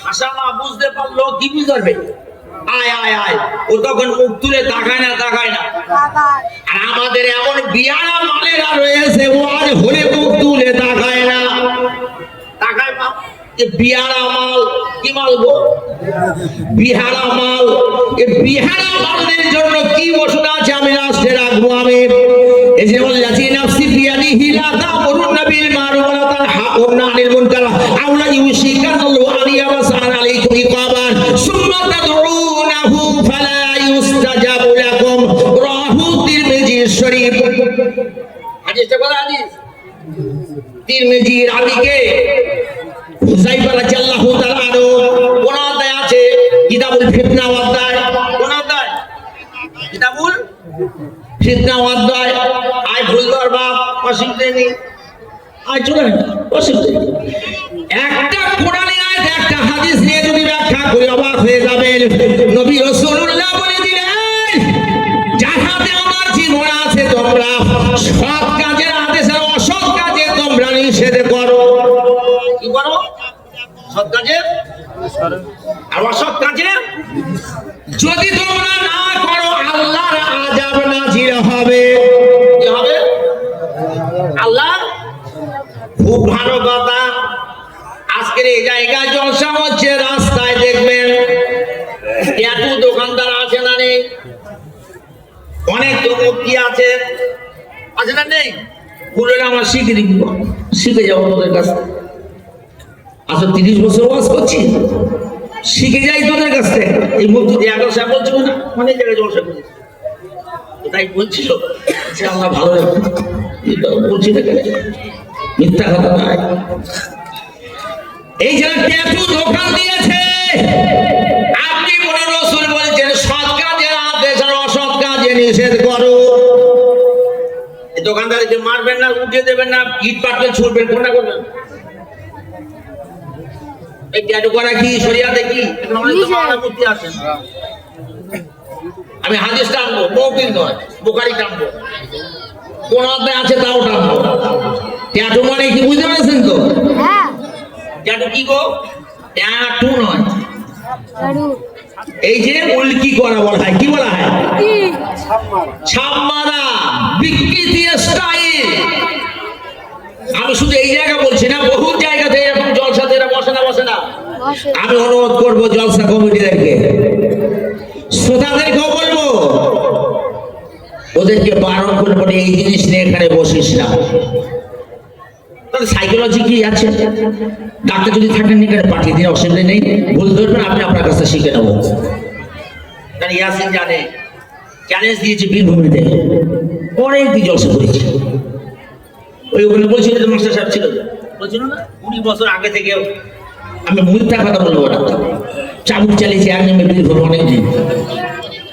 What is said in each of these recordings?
আশা না বুঝতে পারলো কি বুঝবে? আয় আয় আয়, ও তখন মুখ তুলে তাকায় না। আর আমাদের এমন বিয়ারা মালেরা রয়েছে, ও আজ হলে মুখ তুলে তাকায় না। তাকায় না, বিহারা মাল। কি মাল গো? বিহারা মাল। এই বিহারা মালদের জন্য কি ওষুধ আছে আমি রাষ্ট্রে রাখবো। আমি এই যে বলছি নাফসি বিয়াদিহি লা তা'মুরুন নাবিল মারুফ ওয়া লা তানহাউনা আনিল মুনকার আওলা ইউশিকাল্লাহু আন ইয়াবসান আলাইকুম ইকাবান সুম্মা তাদউনাহু ফালা ইউস্তাজাবু লাকুম। রাহু তিরমিজি শরীফ। হাদিসটা বলা হাদিস তিরমিজির আদিকে হুযায়ফা রাদিয়াল্লাহু তাআলা আনহু কোন অধ্যায় আছে? কিতাবুল ফিতনা অধ্যায়। কোন অধ্যায়? কিতাবুল ফিতনা অধ্যায়। আয় ভুলবার বাপ অসুবিধা নেই, আয় চলে অসুবিধা নেই। একটা কোরআনি আয়াত একটা হাদিস নিয়ে যদি ব্যাখ্যা করে অবাক হয়ে যাবেন। নবী রাসূলুল্লাহ বলে দিলেন, যাহাতে আমার জীবন আছে তোমরা সৎ কাজের আদেশ আর অসৎ কাজে তোমরা নিষেধ করো। কি করো? সৎ কাজে আর অসৎ কাজে যদি তোমরা না করো আল্লাহর আযাব নাযিল হবে। কি হবে? আল্লাহ। খুব ভালো কথা। আজকের এই জায়গায় জলসা হচ্ছে, রাস্তায় দেখবেন এত দোকানদার আছে না নেই? অনেক লোক কি আছে না নেই? বলে আমার শিখে দিব, শিখে যাবো তোদের কাছে। আচ্ছা 30 বছর ওয়াজ করছি, শিখে যাই তোদের কাছ থেকে। এই মুক্তি দিয়ে আগল সাহেব বলছিল না, অনেক জায়গায় জলসা করেছি, তাই বলছিল যে আল্লাহ ভালো রাখবে। বলছি না কেন, মিথ্যা কথা নয়। এই যে ট্যাটু দোকান দিয়েছে, আপনি কোন রাসূল বলছেন সৎ কাজের আদেশ আর অসৎ কাজে নিষেধ করো। এই দোকানদারকে মারবেন না, উঠিয়ে দেবেন না, ইট পাটকেল ছুড়বেন, কোনটা করবেন? এই ট্যাটু করা কি শরিয়াতে কি? আমি হাদিস টানবো, মৌখিক নয়, বুখারী টানবো। কোন অধ্যায় আছে তাও টানবো। ট্যাটু মানে কি বুঝতে পারছেন তো? ট্যাটু কি গো? ট্যাটু নয়, এই যে উল্কি করা বলা হয়। কি বলা হয়? ছাপ মারা, বিকৃতি স্টাইল। আমি শুধু এই জায়গা বলছি না, বহু জায়গাতে এরকম জলসাতে এরা বসে না। আমি অনুরোধ করবো জলসা কমিটিদেরকে, শ্রোতাদেরকেও বলবো, ওদেরকে বারণ করে বলে এই জিনিস নিয়ে এখানে বসিস না। সাইকোলজি কি আছে? ডাক্তার যদি থাকেন এখানে পাঠিয়ে দিন, অসুবিধা নেই। ভুল ধরবেন, আপনি আপনার কাছে শিখে নেবো। কারণ ইয়াসিন জানে, চ্যালেঞ্জ দিয়েছে বীরভূমিতে, অনেক দিন জলসা করেছে। ওখানে বলছিল যে মাস্টার সাহেব ছিল, বলছিল না 20 বছর আগে থেকে। আমি মিথ্যা কথা বলবো না, চাবুক চালিয়েছি এক নেমে বীরভূম অনেকদিন,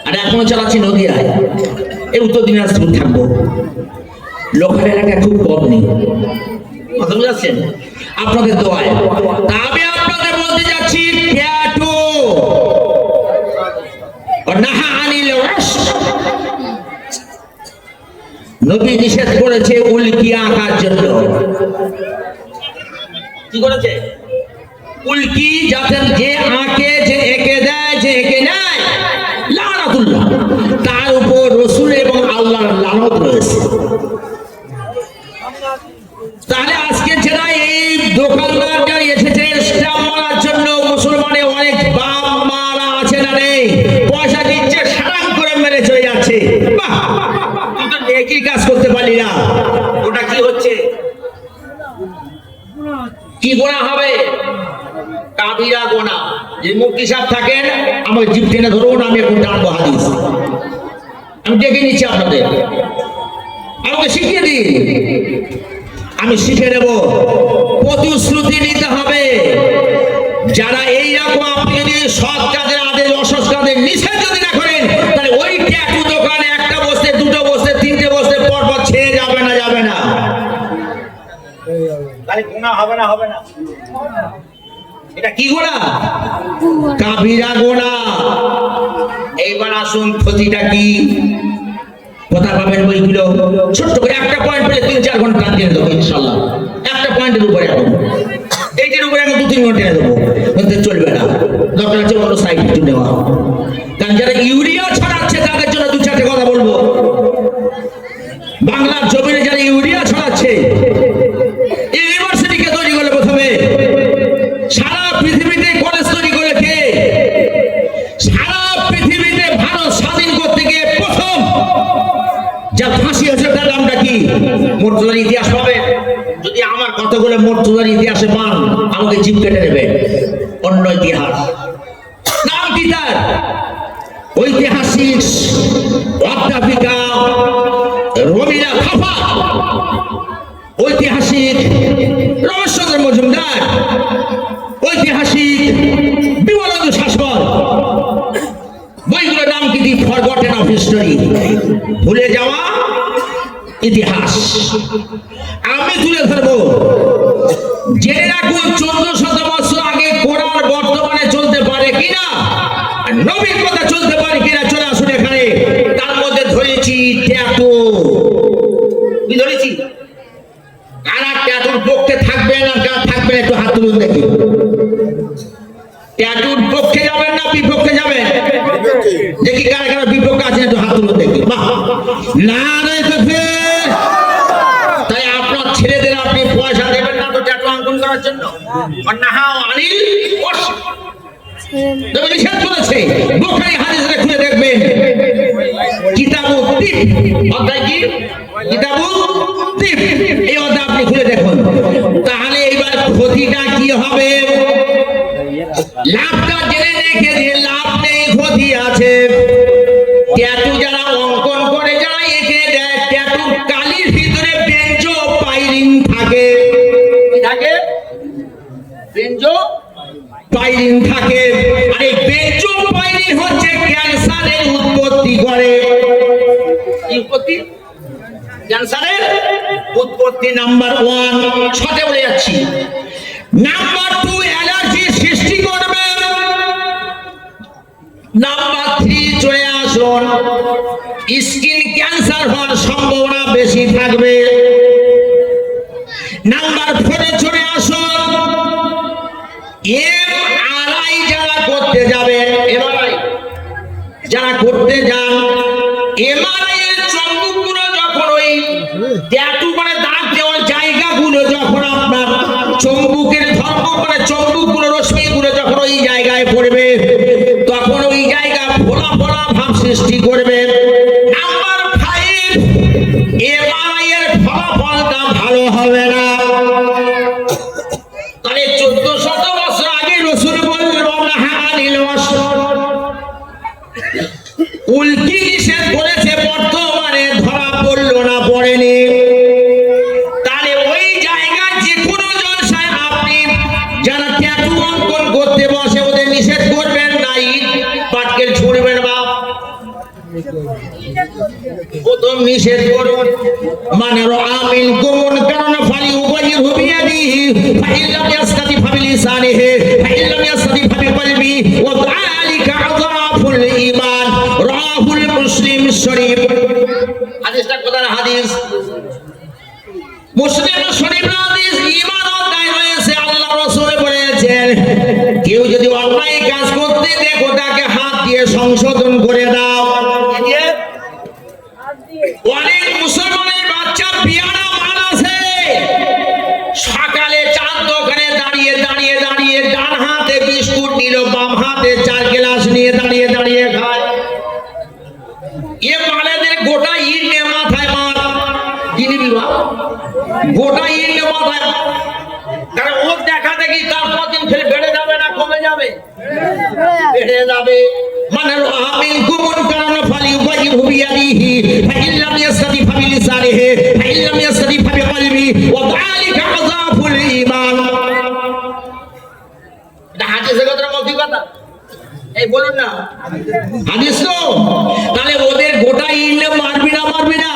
আর এখনো চালাচ্ছি নদীয়ায়। এই উত্তর দিনাজপুর থাকবো, লোকাল এলাকা খুব কম নেই। কথা বুঝাচ্ছেন? আপনাদের দোয়ায়। আমি আপনাদের বলতে যাচ্ছি, ট্যাটু নাহা আনিল রাশদ, নবী নিষেধ করেছে উল্কি আঁকার জন্য। কি করেছে? উল্কি যাতে যে আঁকে, যে এঁকে দেয়, যে এঁকে নেয়, লানাতুল্লাহ, তার উপর রাসূল এবং আল্লাহর লানত রয়েছে। তাহলে আজকে যারা এই দোকানদাররা এসেছে স্ট্যাম্প মারার জন্য, মুসলমানের অনেক বাপ মারা আছে না নেই? পয়সা দিচ্ছে, সারাম করে মেরে চলে যাচ্ছে। বাহ, তুই তো নেকির কাজ করতে পারলি না। ওটা কি হচ্ছে? কি গুনাহ হবে? কাবিরা গুনাহ। যে মুফতি সাহেব থাকেন, আমার জিভ টেনে ধরুন, আমি এখন টানবো হাদিস। আমি ডেকে নিচ্ছি আপনাদের, আমাকে শিখিয়ে দিন, আমি শিখে নেব। প্রতিশ্রুতি নিতে হবে। যারা এইরকম, আপনি যদি সৎ কাজের আদেশ অসৎ কাজের নিষেধ যদি না করেন, তাহলে ওই ট্যাটু দোকানে একটা বসতে, দুটো বসতে, তিনটে বসতে পরপর ছেড়ে যাবে না। তাহলে গুনাহ হবে না? এটা কি গুনাহ? কাবিরা গুনাহ। এইবার আসুন, ক্ষতিটা কি? কথা পাবেন বইগুলো, ছোট্ট করে একটা পয়েন্ট পেলে 3-4 ঘন্টা দিয়ে দেবো ইনশাল্লাহ। একটা পয়েন্টের উপরে, এখন এইটার উপরে 2-3 ঘন্টা দেবো। চলবে না, দরকার আছে অন্য সাইড একটু নেওয়া। কারণ যারা ইউরিয়া ছড়াচ্ছে তাদের জন্য দু চারটে কথা বলবো। বাংলার জমিনে যারা ইউরিয়া ছড়াচ্ছে, ইউনিভার্সিটিকে তৈরি করলে প্রথমে, সারা পৃথিবীতে কলেজ তৈরি করে কে? সারা পৃথিবীতে ভারত স্বাধীন করতে গিয়ে প্রথম যার ফাঁসি হয়েছে তার নামটা কি? মুর্তজার ইতিহাস পাবে। যদি আমার কতগুলো মুর্তজার ইতিহাসে পান আমাকে জিভ কেটে নেবে। অন্য ইতিহাস নাম কি তার? ঐতিহাসিক অধ্যাপিকা রমিলা থাপা, ঐতিহাসিক রমেশচন্দ্র মজুমদার, ঐতিহাসিক বিমলেন্দু শাসন। বইগুলোর নাম কি? দি ফরগটেন অফ হিস্টরি, ভুলে যাওয়া ইতিহাস। আমি তুলে ধরবো, জেনে রাখুন 1400 বছর আগে কোরআন বর্তমানে চলতে পারে কিনা, নবীর কথা চলতে পারে কিনা। চলে আসুন এখানে। তার মধ্যে ধরেছি ট্যাটু। কি ধরেছি? কারা ট্যাটুর পক্ষে থাকবে না থাকবে একটু হাত তুলুন দেখি। ট্যাটুর পক্ষে যাবেন না বিপক্ষে যাবেন? দেখি কারা কারা বিপক্ষে আছেন একটু হাত তুলুন দেখি। না তাই আপনার ছেলেদের আপনি পয়সা দেবেন না তো ট্যাটু অঙ্কন করার জন্য? নিষেধ করেছে। বুখারী হাদিসে খুলে দেখবেন, কিতাবুত তিব অধ্যায় কি? কিতাবুত তিব, এই অধ্যায় আপনি খুলে দেখুন। তাহলে এবার ক্ষতিটা কি হবে? লাভটা জেনে রেখে দিয়ে লাভ নেই, ক্ষতি আছে। ট্যাটু যারা অঙ্কন করে, যারা এঁকে দেয়, ট্যাটু কালির ভিতরে বেঞ্জো পাইরিন থাকে। থাকে বেঞ্জো পাইরিন থাকে। আর এই বেঞ্জো পাইরিন হচ্ছে ক্যান্সারের উৎপত্তি করে। কি উৎপত্তি? ক্যান্সারের উৎপত্তি নাম্বার 1। ছটে বলে যাচ্ছি। নাম্বার 2 অ্যালার্জি সৃষ্টি করবে। নাম্বার 3 চলে আসুন, স্কিন ক্যান্সার হওয়ার সম্ভাবনা বেশি থাকবে। নাম্বার 4 চলে আসুন, এমআরআই যারা করতে যাবেন, এমআরআই যারা করতে যান, এমআরআই এর চম্বুকগুলো যখন ওই ট্যাটু মানে দাগ দেওয়ার জায়গাগুলো যখন আপনার চম্বুকের ধর্ম মানে চম্বুকগুলো রশ্মিগুলো যখন ওই জায়গায় পড়বে, তখন ওই জায়গা ফোলা ফোলা ভাব সৃষ্টি করবে। নাম্বার 5, এমআরআই এর ফলাফলটা ভালো হবে না। তাহলে 1400 বছর আগে রাসূল বললেন উল্কি নিষেধ করেছে, বর্তমানে ধরা পড়লো না, পড়েনি। তাহলে ওই জায়গায় যে কোনো জলসায় আপনি যারা ট্যাটু অঙ্কন করতে বসে ওদের নিষেধ করবেন না, ইট পাটকেল ছুঁড়বেন বা প্রথম নিষেধ করুন। মানে আমিন কুমুন কারণ ফালি উবাইহু বিয়াদিহি ফাইল্লাম ইয়াস্তাতি ফাবিলিসানিহি ফাইল্লাম ইয়াস্তাতি ফাবিকলবি ওয়া যালিকা আযাফুল ঈমান। রাহুল মুসলিম শরীফ। হাদিসটা কোথায়? হাদিস মুসলিম শরীফ হাদিস। ঈমান অধ্যায় রয়েছে। আল্লাহ রাসূল বলেছেন, কেউ যদি অন্যায় কাজ করতে দেখো তাকে হাত দিয়ে সংশোধন করে দাও। অনেক মুসলমানের বাচ্চা পিয়ারা মান আছে, সকালে চার দোকানে দাঁড়িয়ে দাঁড়িয়ে দাঁড়িয়ে ডান হাতে বিস্কুট নিল, বাম হাতে 4 গ্লাস নিয়ে দাঁড়িয়ে দাঁড়িয়ে খায়। এ মালেদের গোটা ইট নিয়ে মাথায় মার কিনে দিবা, গোটা ইট নিয়ে মাথায়। কারণ ওর দেখা দেখি তারপর দিন ফের বেড়ে যাবে না কমে যাবে? বেড়ে যাবে। মানে আমিন কুমুন কারণ ফালি উবাইহু বিয়াদিহি ফাইল্লাম ইয়াস্তাতি ফাবিলিসানিহি ফাইল্লাম ইয়াস্তাতি ফাবিকলবি ওয়া যালিকা আযাফুল ঈমান। এটা হাদিসের কথা না মৌখিক কথা? এই বলুন না, হাদিস তো। তাহলে ওদের গোটা ইট মারবি না? মারবি না?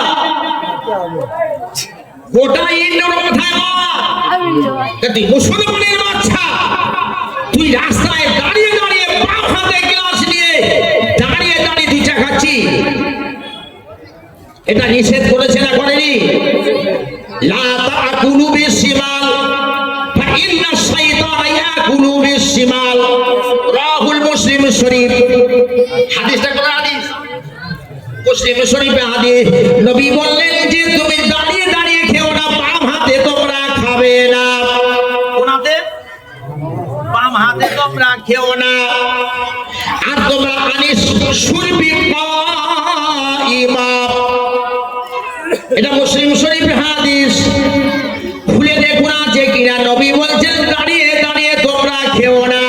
গোটা ইট মাথায় মার। তুই মুসলমানের বাচ্চা, তুই রাস্তায় দাঁড়িয়ে দাঁড়িয়ে বাম হাতে গ্লাস নিয়ে দাঁড়িয়ে দাঁড়িয়ে দুইটা খাচ্ছি, এটা নিষেধ করেছে না করেনি? লা তাকুলু বিশিমাল ফা ইন্নাশ শাইতানা ইয়াকুলু বিশিমাল। শরীফ, হাদিসটা কোন হাদিস? মুসলিম শরীফে হাদিস। নবী বললেন যে তুমি দাঁড়িয়ে দাঁড়িয়ে খেও না, বাম হাতে তোমরা খাবে না। কোন হাতে? বাম হাতে তোমরা খেও না। আর তোমরা আনিস শুরবি ইমাম, এটা মুসলিম শরীফের হাদিস। খুলে দেখুন আছে কিনা। নবী বলছেন দাঁড়িয়ে দাঁড়িয়ে তোমরা খেও না,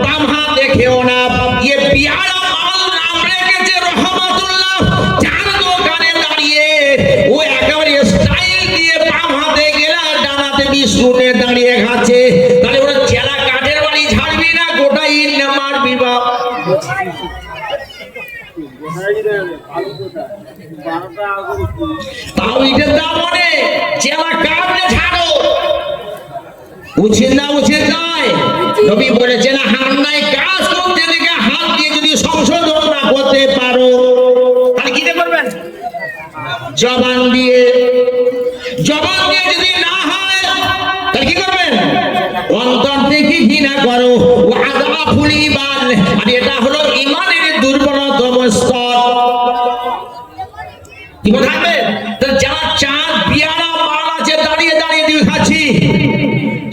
বাম হাতে খেও না। ये पियारा माल नाम রেখেছে রহমাতুল্লাহ, যার দোকানে দাঁড়িয়ে ও একেবারে স্টাইল দিয়ে বাম হাতে গেলা ডানাতে বিস্কুটে দাঁড়িয়ে খাচ্ছে, তাহলে ওরা চেলা কাঠের বাড়ি ঝাড়বি না গোটা ইট না মারবি বাপ? তাও ইটের দাম অনেক, চেলা কাঠে ছাড়ো। উচিত না উচিত নয়? নবী বলেছেন হান্নায় কাজ করতে দেখে হাত দিয়ে যদি সংশোধন না করতে পারো, তাহলে কি করবেন? জবান দিয়ে। জবান দিয়ে যদি না হয় তাহলে কি করবেন? অন্তর থেকে ঘৃণা করো। ওয়াদা ফুলিবান, আর এটা হলো ঈমানের দুর্বলতম স্তর। কি বলবে? যারা চাঁদ পিয়ারা মাল আছে দাঁড়িয়ে দাঁড়িয়ে দিয়ে খাচ্ছি,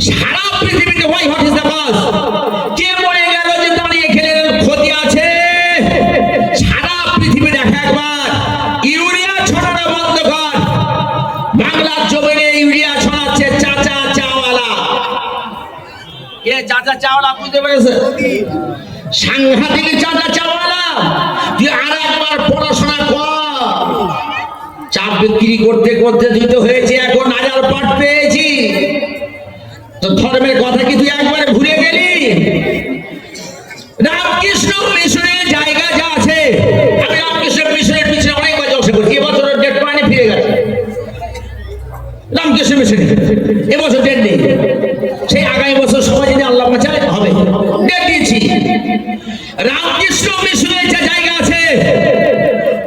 সারা পৃথিবীতে why what is the cause? কে মরে গেল যে দাঁড়িয়ে খেলে ক্ষতি আছে? সারা পৃথিবী দেখা একবার ইউরিয়া ছড়ানো বন্ধ কর। বাংলার জমিনে ইউরিয়া ছড়াচ্ছে চাচা চাওয়ালা। কে চাচা চাওয়ালা? বুঝতে পেরেছে? সাংঘাতিক চাচা চাওয়ালা। তুই আর একবার পড়াশোনা কর। চাপ বিক্রি করতে করতে দিতে হয়েছে, এখন হাজার পাঠ পেয়েছি। তো ধর্মের কথা কি তুই একবারে ভুলে গেলি? রামকৃষ্ণ মিশনের জায়গা যা আছে, আমি রামকৃষ্ণ মিশনের পিছনে অনেক বছর করছি। এবছর ডেট পয়েন্টে ফিরে গেছে রামকৃষ্ণ মিশনে। এবছর ডেট নেই, সেই আগামী বছর সময় যদি আল্লাহ বাঁচায় হবে। ডেট দিয়েছি। রামকৃষ্ণ মিশনের যে জায়গা আছে,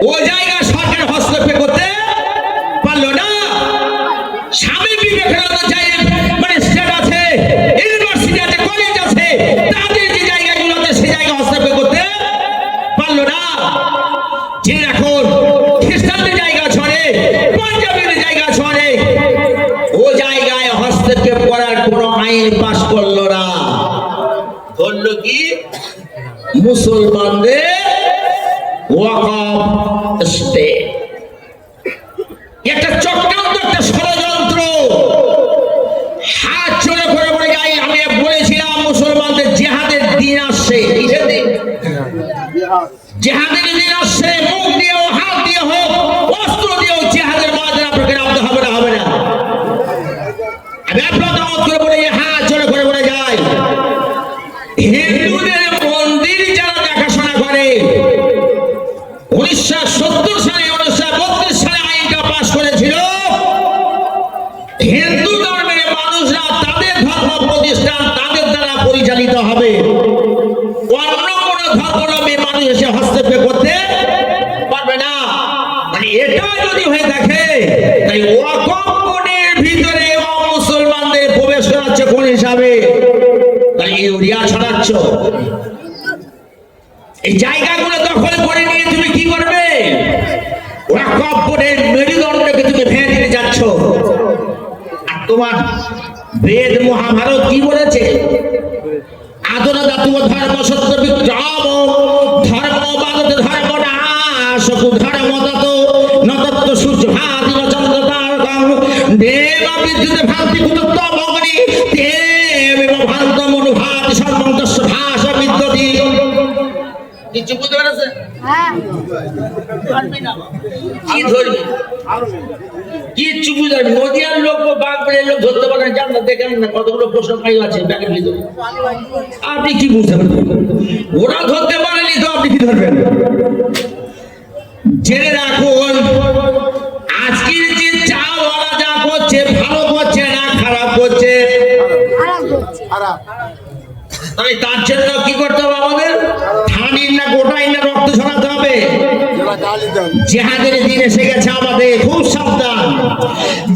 ও জায়গা সরকার হস্তক্ষেপ করতে পারলো না। স্বামী বিবেকানন্দ মানে স্টেট আছে, ইউনিভার্সিটি আছে, কলেজ আছে, তাদের যে জায়গাগুলো আছে সেই জায়গা হস্তক্ষেপ করতে পারলো না। যে এখন খ্রিস্টানদের জায়গা ছড়ে, পাঞ্জাবের জায়গা ছড়ে, ও জায়গায় হস্তক্ষেপ করার কোনো আইন পাস করলো না। ধরল কি? মুসলমানদের ওয়াকফ স্টেট। একটা চক্রান্ত, একটা ষড়যন্ত্র। হাত চড়ে করে পড়ে যাই। আমি বলেছিলাম মুসলমানদের জেহাদের দিন আসছে। কিসের দিন? জেহাদের দিন আসছে। মুখ দিয়ে হোক, হাত দিয়ে হোক, অস্ত্র দিয়েও জেহাদের ময়দানে আপনাকে নামতে হবে না, হবে না? আমি আপনার দাওয়াত করে বলে হাত চড়ে করে পড়ে যাই। হিন্দুদের মন্দির যারা দেখাশোনা করে, 1970 সালে 1932 সালে আইনটা পাস করেছিল, হিন্দু ধর্মের মানুষরা তাদের ধর্ম প্রতিষ্ঠান তাদের দ্বারা পরিচালিত হবে। অন্য কোন ধর্মের মানুষ এসে হস্তক্ষেপ করতে পারবে না। মানে এটা যদি হয়ে থাকে, তাই ওয়াকফ বোর্ডের ভিতরে মুসলমানদের প্রবেশ করাচ্ছে কোন হিসাবে? তাই ইউরিয়া ছড়াচ্ছ। এই জায়গাগুলো দখল করে নিয়ে তুমি কি করবে? ওয়াকফ বোর্ডের মেরুদণ্ডকে তুমি ভেঙে দিতে যাচ্ছ। আর তোমার বেদ মহাভারত কি বলেছে? আদরদাতুব ধর্ম সত্য বিক্রম ধর্মবাদ ধর্ম না সকু ধর্মদত নতত্ব সূর্য ভাতি চন্দ্র তারকং দেব বিদ্যুৎ ভান্তি কুতত্ব অগ্নি দেব ভান্ত মনুভাতি সর্বন্তস্য ভাষা বিদ্যুতি। কিছু বুঝতে পেরেছে? কি ধরবি? কিচ্ছু বুঝতে পারবি? নদিয়ার লোক, বাগবাড়ির লোক ধরতে পারেন। জান দেখেন না কতগুলো প্রশ্ন পাই আছে ব্যাগের ভিতরে। আপনি কি বুঝতে পারবেন? ওরা ধরতে পারেনি তো আপনি কি ধরবেন? জেনে রাখুন, আজকের যে চা ওরা যা করছে, ভালো করছে না খারাপ করছে? তাহলে তার জন্য কি করতে হবে আমাদের? থানির না গোটাই না রক্ত ছড়াতে হবে। জেহাদের দিন এসে গেছে আমাদের, খুব সাবধান।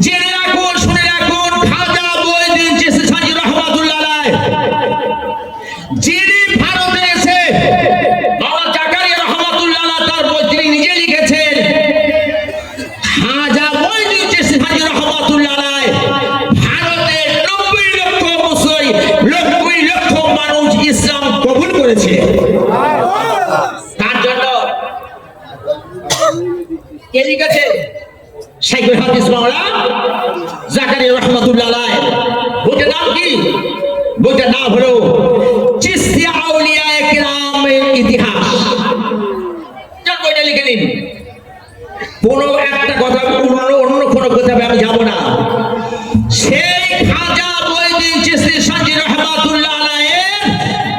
জেনে রাখুন, শুনে রাখুন, খাজা মঈনুদ্দিন চিশতি রহমাতুল্লাহ আলাইহি যিনি ভারতে এসে তার জন্য কে লিখেছে? শাইখুল হাদিস মাওলানা জাকারিয়া রাহমাতুল্লাহ আলাইহি। বইটার নাম কি? বইটার নাম হলো চিশতিয়া আউলিয়ায়ে কিরামের ইতিহাস। যার বইটা লিখে নিন। কোনো একটা কথা অন্য কোনো কথা আমি যাব না। সেই খাজা মঈনুদ্দিন চিশতি সাজি রাহমাতুল্লাহ আলাইহি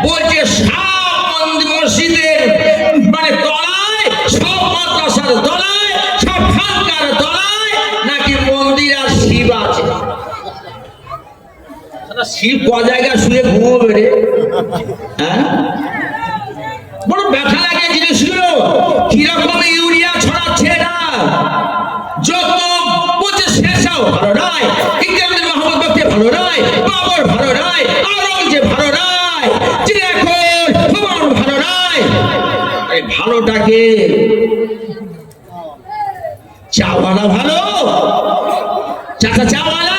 বলছে সব মসজিদের মানে তলায়, সব মাদ্রাসার তলায়, সব খানকার তলায় নাকি মন্দির আর শিব আছে। শিব ক জায়গায় শুয়ে ঘুমোবে রে? হ্যাঁ, বড় ব্যথা লাগে জিনিসগুলো। কিরকম ইউরিয়া ছড়াচ্ছে না, যত বলছে শেষাও ভালো নয়, ইকরামুল মোহাম্মদ বক্তে ভালো নয়, বাবর ভালো নয়, আওরঙ্গজেব ভালো নয়, চিরাকুল হুমায়ুন ভালো নয়। এই ভালোটাকে চাওয়ালা ভালো, চাচা চাওয়ালা।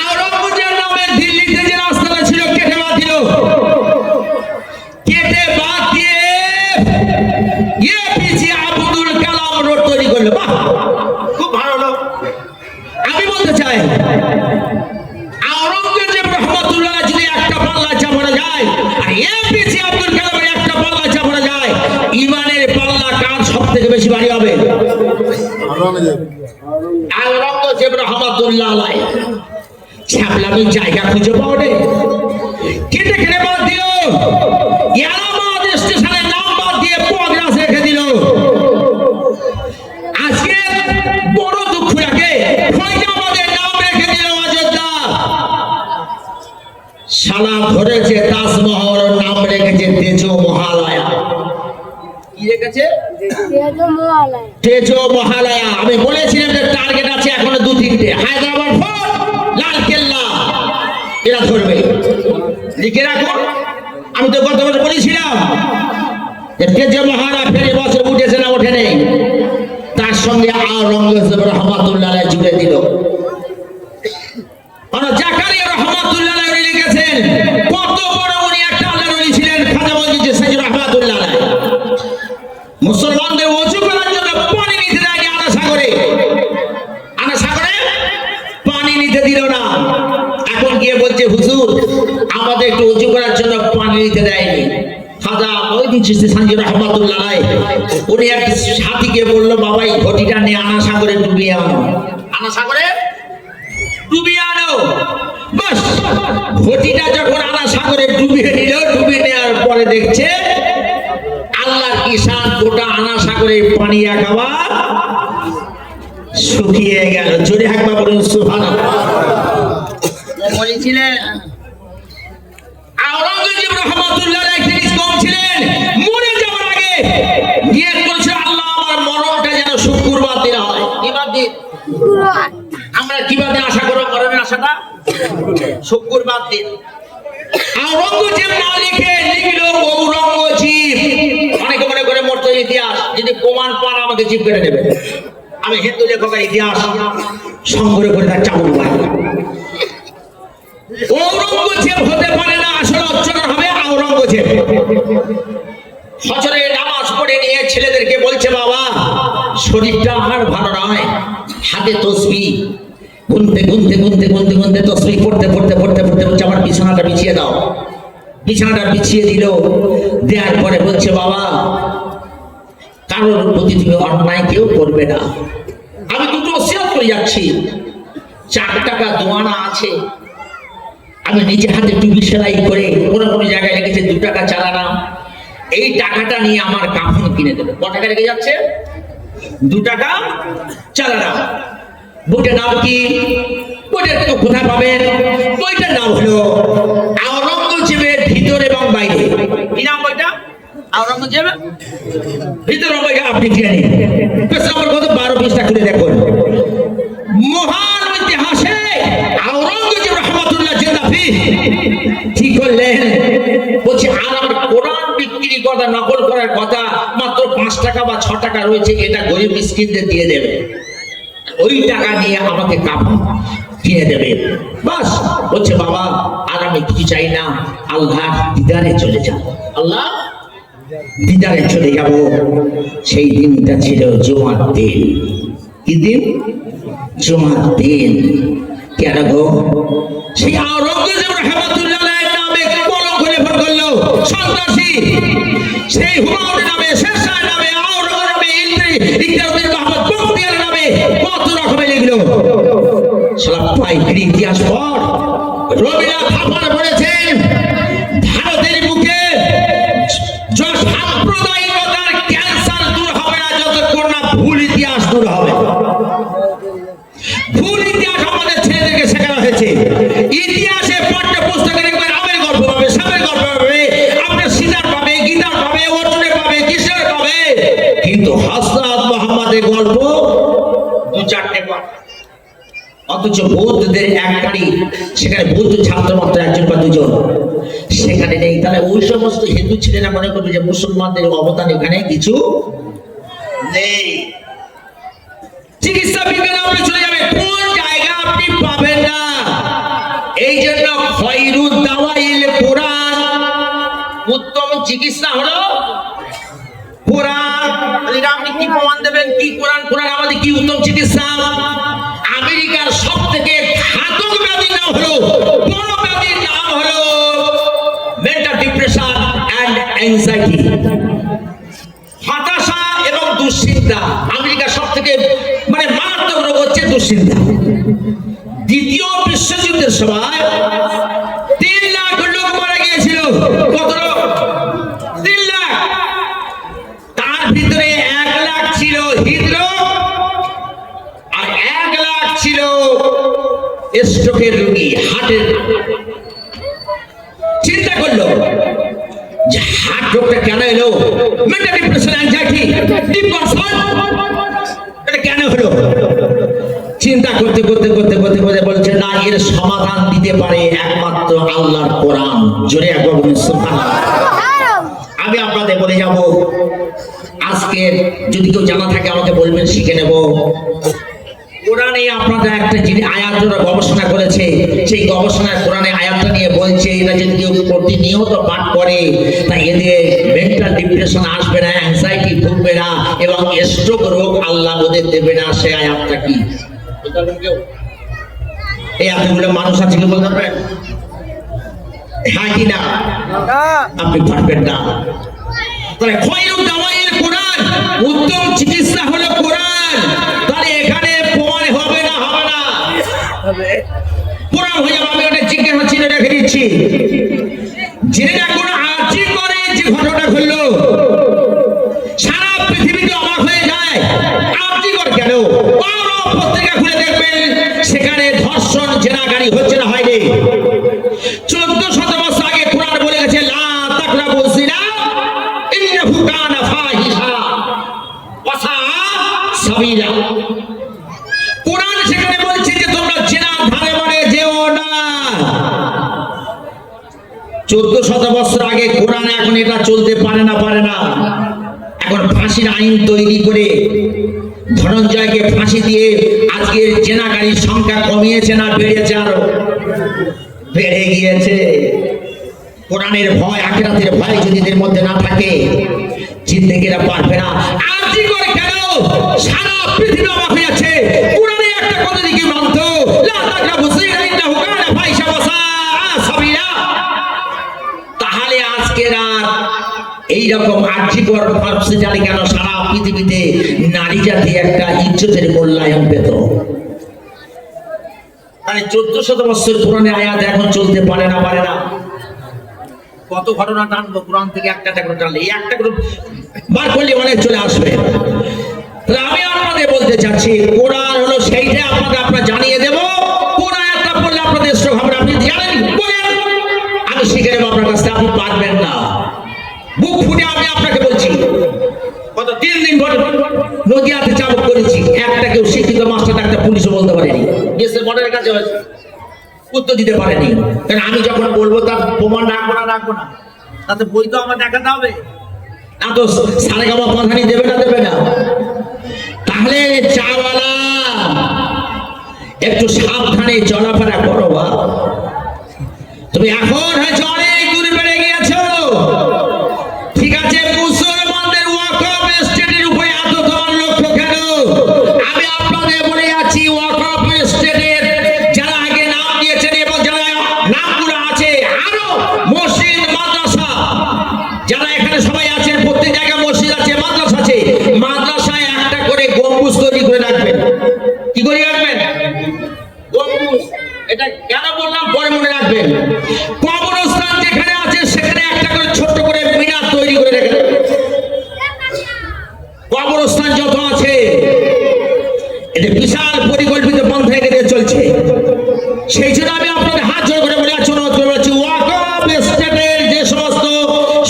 আওরঙ্গজেব নামে দিল্লিতে যে রাস্তাটা ছিল কেটে বাদ দিল, কেটে বাদ দিয়ে এপিজে আব্দুল কালাম রোড তৈরি করলো। বাহ, খুব ভালো লোক। আমি বলতে চাই আওরঙ্গজেব রহমাতুল্লাহ যদি একটা পাল্লা চাপানো যায় আর এপিজে আব্দুল কালামের একটা পাল্লা চাপানো যায়, ইমানের পাল্লা কার সব থেকে বেশি ভারী হবে? আওরঙ্গজেব রহমাতুল্লাহ আলাইহি। ছাপলামি জায়গা খুঁজে পাও রে, কেটে কেটে বাদ দিল, এলাহাবাদ স্টেশনের নাম বাদ দিয়ে পদরাস রেখে দিল। আজকে বড় দুঃখ লাগে, ফয়জাবাদের নাম রেখে দিল অযোধ্যা। শালা ধরেছে তাজমহল, নাম রেখেছে তেজো মহালয়া। কি রেখেছে? তেজো মহালয়া। আমি বলেছিলাম যে টার্গেট আছে এখনো 2-3টে। হায়দ্রাবাদ ফোর্ট, লাল কেল্লা, এরা ধরবে। লিখে রাখুন। আমি তো গত বছর বলেছিলাম যে তেজো মহালয়া ফের বছর উঠেছে না ওঠে নেই। তার সঙ্গে আওরঙ্গজেব রহমাতুল্লাহ আলাইহি জুড়ে দিল। জাকারিয়া রহমাতুল্লাহ আলাইহি লিখেছেন কত বড় উনি একটা আল্লাহর ওলি ছিলেন। খাজা মঈনুদ্দিন সাজি রহমাতুল্লাহ আলাইহি মুসলমানদের ওযু করার জন্য পানি নিতে দেয়নি। আনা সাগরে পানি নিতে দিল না। এখন গিয়ে বলছে হুজুর আমাদের একটু ওযু করার জন্য পানি নিতে দেয়নি। খাজা মঈনুদ্দিন চিশতি সাজি রাহমাতুল্লাহ আলাইহি উনি এক সাথীকে বলল, বাবা এই ঘটিটা নিয়ে আনা সাগরে ডুবিয়ে আনো। আনা সাগরে ডুবিয়ে আনো। বাস, ঘটিটা যখন আনা সাগরে ডুবিয়ে নিল, ডুবিয়ে নেওয়ার পরে দেখছে আল্লাহর কি শান, গোটা আনা সাগরে পানি একেবারে শুকিয়ে গেল। জোরে একবার বলুন সুবহানাল্লাহ। বলেছিলেন আওরঙ্গজেব রহমাতুল্লাহ আলাইহি তিনি কম ছিলেন, মরে যাওয়ার আগে নিয়ত করেছিল আল্লাহ আমার মরণটা যেন শুক্রবার দিন হয়। কি বার দিন? আমরা কি বাদে আশা করব মরণের আশাটা? শুক্রবার দিন। আওরঙ্গজেব না লিখে লিখলো ঔরঙ্গজীব। অনেকে মনে করে মরতে ইতিহাস, যদি প্রমাণ পান আমাকে জিভ কেটে দেবে। আমি হিন্দু লেখকের ইতিহাস সংগ্রহ করে তার চাবুক পাই। ঔরঙ্গজেব হতে পারে না, আসলে উচ্চারণ হবে আওরঙ্গজেব। ফজরে নামাজ পড়ে নিয়ে ছেলেদেরকে বলছে, বাবা শরীরটা আর ভালো নয়, হাতে তসবিহ গুনতে গুনতে গুনতে গুনতে গুনতে তসবিহ পড়তে পড়তে পড়তে পড়তে বলছে আমার বিছানাটা বিছিয়ে দাও। বিছানাটা বিছিয়ে দিল। দেওয়ার পরে বলছে, বাবা কারোর প্রতি তুমি অন্যায় কেউ করবে না। আমি দুটো ওসিয়ত করে যাচ্ছি। 4 টাকা দোয়ানা আছে, আমি নিজে হাতে টুপি সেলাই করে কোনো জায়গায় রেখেছে 2 টাকা চালানা। এই টাকাটা নিয়ে আমার কাফন কিনে দেবে। কত টাকা রেখে যাচ্ছে? 2 টাকা চালানা। বইটার নাম কি? বইটা তো কোথায় পাবেন? বইটার নাম হলো আওরঙ্গজেবের ভিতর এবং বাইরে। কি নাম বইটা? আওরঙ্গজেবের ভিতর এবং বাইরে। আপনি কি জানেন? পেজ নম্বর কত? 12-20টা খুলে দেখুন। মহান ইতিহাসে আওরঙ্গজেব রহমাতুল্লাহ জিন্দাফি কি করলেন? বলছে আর আমার কোরআন বিক্রি করা, নকল করার কথা মাত্র 5 টাকা বা 6 টাকা রয়েছে, এটা গরিব মিসকিনদের দিয়ে দেবে। ওই টাকা নিয়ে আমাকে কাফন কিনে দেবে। বাস বলছে, বাবা আর আমি কিছু চাই না, আল্লাহর দিদারে চলে যাব। আল্লাহ দিদারে চলে যাব। সেই দিনটা ছিল জুমার দিন। কি দিন? জুমার দিন। কেন গো? সেই আওরঙ্গজেব রহমতুল্লাহ আলাইহির নামে কলঙ্ক লেখন করলো সন্ত্রাসী। সেই হুমায়ুনের নামে, শেরশাহের নামে, আওরঙ্গজেবের নামে, ইকরামুদ্দিন মাহমুদ বখতিয়ার নামে কত রকমের লিখলো। সারা পাইকারি ইতিহাস পড়। রবীন্দ্রনাথ ঠাকুর বলেছেন, ভারতের বুকে সাম্প্রদায়িকতার ক্যান্সার দূর হবে না যতক্ষণ না ভুল ইতিহাস দূর হবে। ভুল ইতিহাস আমাদের ছেলেদেরকে শেখানো হয়েছে। ইতিহাসে পাঠ্য পুস্তকে দেখবেন আমের গল্প পাবে, সামের গল্প পাবে, আপনার সীতার পাবে, গীতার পাবে, অর্জুনের পাবে, কৃষ্ণের পাবে, কিন্তু হযরত মুহাম্মদের গল্প দু চারটে পাবে। অথচ বৌদ্ধদের একটাই, সেখানে বৌদ্ধ ছাত্র মাত্র একজন বা দুজন, সেখানে নেই। তাহলে ওই সমস্ত হিন্দু ছেলেরা মনে করবে যে মুসলমানদের অবদান এখানে কিছু নেই। চিকিৎসা বিজ্ঞানে আপনি চলে যাবেন, কোন জায়গা আপনি পাবেন না। এই জন্য খয়রুদ দাওয়াইল কোরআন, উত্তম চিকিৎসা হলো কোরআন। আপনি কি প্রমাণ দেবেন? কি কোরআন? কোরআন আমাদের কি উত্তম চিকিৎসা? আমেরিকার সব থেকে ঘাতক ব্যাধির নাম হলো, বড় ব্যাধির নাম হলো মেন্টাল ডিপ্রেশন এন্ড অ্যাংজাইটি, হতাশা এবং দুশ্চিন্তা। আমেরিকার সব থেকে মারাত্মক রোগ হচ্ছে দুশ্চিন্তা। দ্বিতীয় বিশ্বযুদ্ধের সময় 3 লাখ লোক মারা গিয়েছিল। কত লোক? 3 লাখ। তার ভিতরে 1 লাখ ছিল হৃদরোগ আর 1 লাখ ছিল স্ট্রোকের রোগী, হার্টের। চিন্তা করলো যে হার্ট রোগটা কেন এলো? মেন্টাল ডিপ্রেশন, অ্যাংজাইটি, ডিপ্রেশন, এটা কেন হলো? চিন্তা করতে করতে করতে করতে করতে বলছে না, এর সমাধান দিতে পারে একমাত্র আল্লাহর কোরআন। জোরে একবার বলুন সুবহানাল্লাহ। আমি আপনাদের বলে যাব, আজকে যদি কেউ জানা থাকে আমাকে বলবেন, শিখে নেব। কোরআনে আপনারা একটা যিনি আয়াত গবেষণা করেছে, সেই গবেষণায় কোরআনে আয়াতটা নিয়ে বলছে, এটা যদি কেউ প্রতিনিয়ত পাঠ করে তাই এদের মেন্টাল ডিপ্রেশন আসবে না, অ্যাংজাইটি ভুগবে না এবং স্ট্রোক রোগ আল্লাহ ওদের দেবে না। সে আয়াতটা কি? এই এতগুলো মানুষ আছে, কি বলতে পারবেন? হ্যাঁ কি না? আপনি পারবেন না। তাহলে খয়রুদ দাওয়াইল কোরআন, উত্তম চিকিৎসা হলো কোরআন। তাহলে এখানে প্রমাণ হবে না? হবে না, কোরআন হয়ে যাবে। আমি ওটা জিজ্ঞাসা চিনে রেখে দিচ্ছি। জেনে রাখুন, আজই করে যে ঘটনা ঘটলো সারা পৃথিবীতে অবাক হয়ে যায়। আজই করে কেন? পত্রিকা খুলে দেখবেন, সেখানে ধর্ষণ, জেনাগারি হচ্ছে না, হয়নি। 1400 বছর আগে কোরআন বলে গেছে, লা তাকরাবু জিনা ইন্নাহু কানা ফাহিশা ওয়া সাআ সাবিলা। কোরআন সেখানে বলছে যে তোমরা জেনার ধারে বারে যেও না। 1400 বছর আগে কোরআন, এখন এটা চলতে পারে না, পারে না। এখন ফাঁসির আইন তৈরি করে ধনঞ্জয়কে ফাঁসি দিয়ে আজকের জেনাকারীর সংখ্যা কমিয়েছে না বেড়েছে? আরো বেড়ে গিয়েছে। কোরআনের ভয়, আখিরাতের ভয় যদি এদের মধ্যে না থাকে, জিন্দেগিরা পারবে না। আজই করে কেন সারা পৃথিবী অবাক হয়েছে? কোরআনে একটা কথা দিকে মানত, লা তাকরাবু জিনা ইন্নাহু কানা ফাহিশা ওয়া সাআ সাবিলা। তাহলে আজকের আর এইরকম আর্থিকর ফার্সে জানি কেন সারা পৃথিবীতে নারী জাতি একটা ইজ্জতের মূল্যায়ন পেত? মানে 1400 বছর পুরানো আয়াত এখন চলতে পারে না, পারে না। কত ঘটনা টানবো কোরআন থেকে, একটা করে টানলে, এই একটা করে বার করলে অনেক চলে আসবে। আমি আপনাদের বলতে চাচ্ছি, কোরআন হলো সেইটা আপনারা জানিয়ে দেব। কোন আয়াতটা পড়লে আপনাদের স্ট্রোক হবে আপনি জানেন? আমি শিখে নেবো আপনার কাছে। আপনি পারবেন না, বুক ফুটে আমি আপনাকে বলছি। গত 3 দিন পর নদিয়াতে চাবুক করেছি, একটা কেউ শিক্ষিত মাস্টার ডাক্তার পুলিশও বলতে পারেনি, দেশের মনের কাছে উত্তর দিতে পারেনি। কারণ আমি যখন বলবো তার প্রমাণ রাখবো না, রাখবো না, তাতে বই তো আমার দেখাতে হবে না। তো সারেগামা পাধানি দেবে না, দেবে না। তাহলে চাওয়ালা একটু সাবধানে চলাফেরা করো। বা তুমি এখন হয়তো অনেক দূরে রাখবেন। কবরস্থান যেখানে আছে সেখানে একটা করে ছোট্ট করে মিনার তৈরি করে রেখে দেবেন। কবরস্থান যত আছে এটা বিশাল পরিকল্পিত পন্থায় এগিয়ে চলছে। সেই জন্য আমি আপনাদের হাত জোড় করে বলে অনুরোধ করে বলছি, ওয়াকফ এস্টেটের যে সমস্ত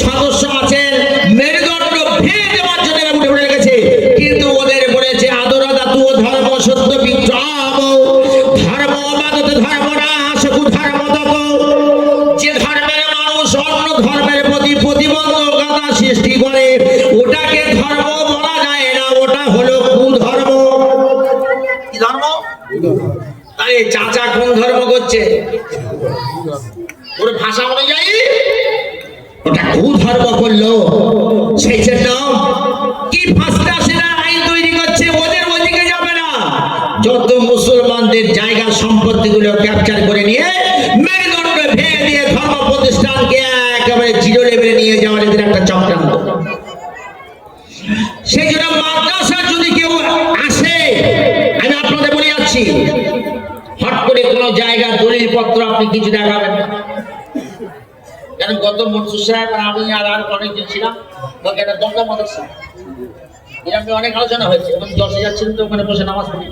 সদস্য আছেন মেরুদণ্ড ভেঙে দেওয়ার জন্য এরা উঠে পড়ে লেগেছে, কিন্তু ওদের বলেছে আদরদা তু ধর্ম সত্য বিক্রম ধর্ম বাদত ধর্ম না সকু ধর্ম দত। যে ধর্মের মানুষ অন্য ধর্মের প্রতি প্রতিবন্ধকতা সৃষ্টি করে ওটাকে ধর্ম বলা যায় না, ওটা হলো কুধর্ম। কি ধর্ম? তাই চাচা কোন ধর্ম করছে ওর ভাষা অনুযায়ী ওটা কুধর্ম করলো। সেই জন্য কি ফাঁসটা সেরা আইন তৈরি করছে, ওদের ওদিকে যাবে না। যত মুসলমানদের জায়গা সম্পত্তি গুলো ক্যাপচার করে নিয়ে মেরুদণ্ড ভেঙে দিয়ে ধর্ম প্রতিষ্ঠানকে একেবারে জিরো লেভেলে নিয়ে যাওয়ার এদের একটা চক্রান্ত। সেই জন্য মাদ্রাসা যদি কেউ আসে, আমি আপনাদের বলে যাচ্ছি, হট করে কোন জায়গার দলিল পত্র আপনি কিছু দেখাবেন না। কারণ গত মনসুর সাহেব আমি আর অনেকজন ছিলাম একটা দঙ্গা মাদ্রাসা, এরকম অনেক আলোচনা হয়েছে এবং 10,000 ছিলেন তো ওখানে বসে নামাজ পড়ি।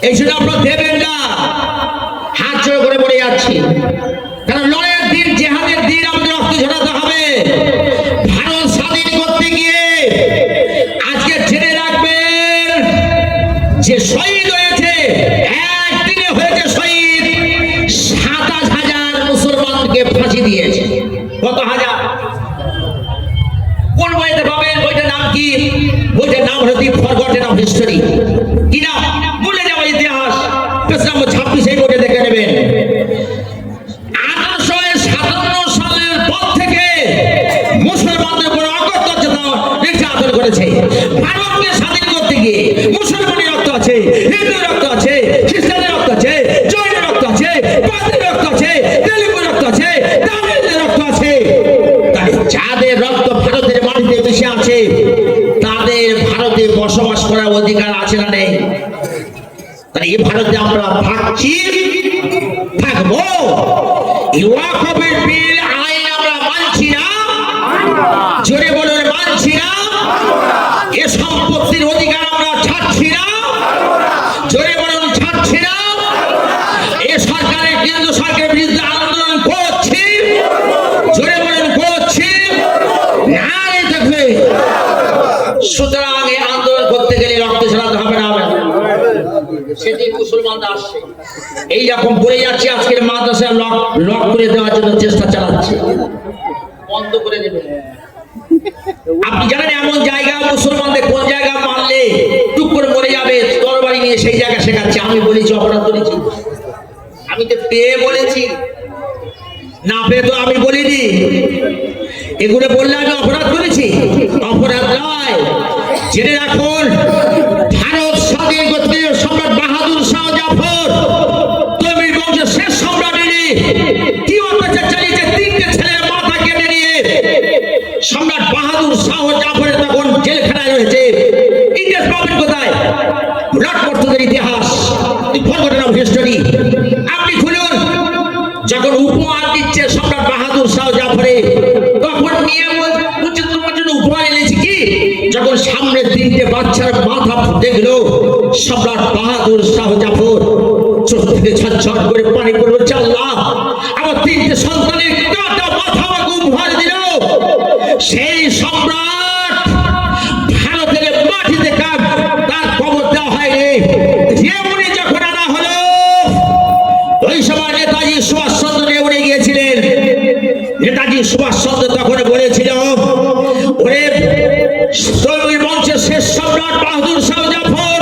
এই জন্য আপনারা দেবেন না, হাত জোড় করে বলে যাচ্ছি। কারণ লড়াইয়ের দিন, জেহাদের দিন আমাদের রক্ত ঝরাতে হবে। ভারত স্বাধীন করতে গিয়ে আজকে জেনে রাখবেন যে শহীদ হয়েছে, একদিনে হয়েছে শহীদ 27,000 মুসলমানকে ফাঁসি দিয়েছে। কত হাজার? কোন বইতে পাবেন? বইটার নাম কি? বইটার নাম হলো দি ফরগটেন অফ হিস্টরি। কি নাম? ভুলে যাওয়া ইতিহাস। পেজ নম্বর 26 এই বইটা দেখে নেবেন। 1857 সালের পর থেকে মুসলমানদের উপর অকথ্য নির্যাতন করেছে। ভারতকে স্বাধীন করতে গিয়ে মুসলমানের রক্ত আছে, হিন্দুর রক্ত আছে, খ্রিস্টানের রক্ত আছে, জৈনের রক্ত আছে, পাদ্রীর রক্ত আছে, তেলুগুর রক্ত আছে, তামিলদের রক্ত আছে। তাই যাদের রক্ত ভারতের মাটিতে মিশে আছে তাদের ভারতে বসবাস করার অধিকার আছে না নেই? তাই এই ভারতে আমরা থাকছি, থাকবো। ওয়াকফের বিল আইন আমরা মানছি না, জোরে বলুন মানছি না। এ সম্পত্তির অধিকার আমরা ছাড়ছি না, জোরে বলুন ছাড়ছি না। এ সরকারের, কেন্দ্র সরকারের বিরুদ্ধে আন্দোলন করছি, জোরে বলুন করছি না। দেখবে সুতরাং এই আন্দোলন করতে গেলে রক্ত ঝরাতে হবে না। সেদিন মুসলমানরা আসছে এইরকম বলে যাচ্ছে, আজকের মাদ্রাসা লক করে দেওয়ার জন্য চেষ্টা চালাচ্ছে, বন্ধ করে দেবে। আপনি জানেন এমন জায়গা মুসলমানদের কোন জায়গা মারলে টুক করে মরে যাবে, তরবারি নিয়ে সেই জায়গা শেখাচ্ছে। আমি বলেছি অপরাধ করেছি? আমি তো পেয়ে বলেছি, না পেয়ে তো আমি বলিনি। এগুলো বললে আমি অপরাধ করেছি? অপরাধ নয়। জেনে রাখুন, ভারত স্বাধীন করতে সম্রাট বাহাদুর শাহ জাফর, তমিল বংশের শেষ সম্রাট, কি অত্যাচার চালিয়েছে। 3টে ছেলের মাথা কেটে নিয়ে সম্রাট বাহাদুর শাহ জাফরের তখন জেলখানায় রয়েছে। ইতিহাস পাবেন কোথায়? লটপটদের ইতিহাস, ফরগটেন অফ হিস্টরি। আপনি খুলুন, যখন উপহার দিচ্ছে সম্রাট বাহাদুর শাহ জাফরে, তখন নিয়ে বলছে তোমার জন্য উপহার এনেছি কি? যখন সামনে 3টে বাচ্চার মাথা দেখলো সম্রাট বাহাদুর শাহ জাফর, চোখ থেকে ঝরঝর করে পানি পড়লো। আল্লাহ, আমার 3টে সন্তানের কাটা মাথা আমাকে উপহার দিল। সেই সম্রাট ভারতের মাটিতে তার কবর দেওয়া হয়নি। যেমনি যখন আনা হলো, ওই সময় নেতাজি সুভাষচন্দ্র উড়ে গিয়েছিলেন। নেতাজি সুভাষচন্দ্র তখন বলেছিল, ওরে তমিল বংশের শেষ সম্রাট বাহাদুর শাহ জাফর,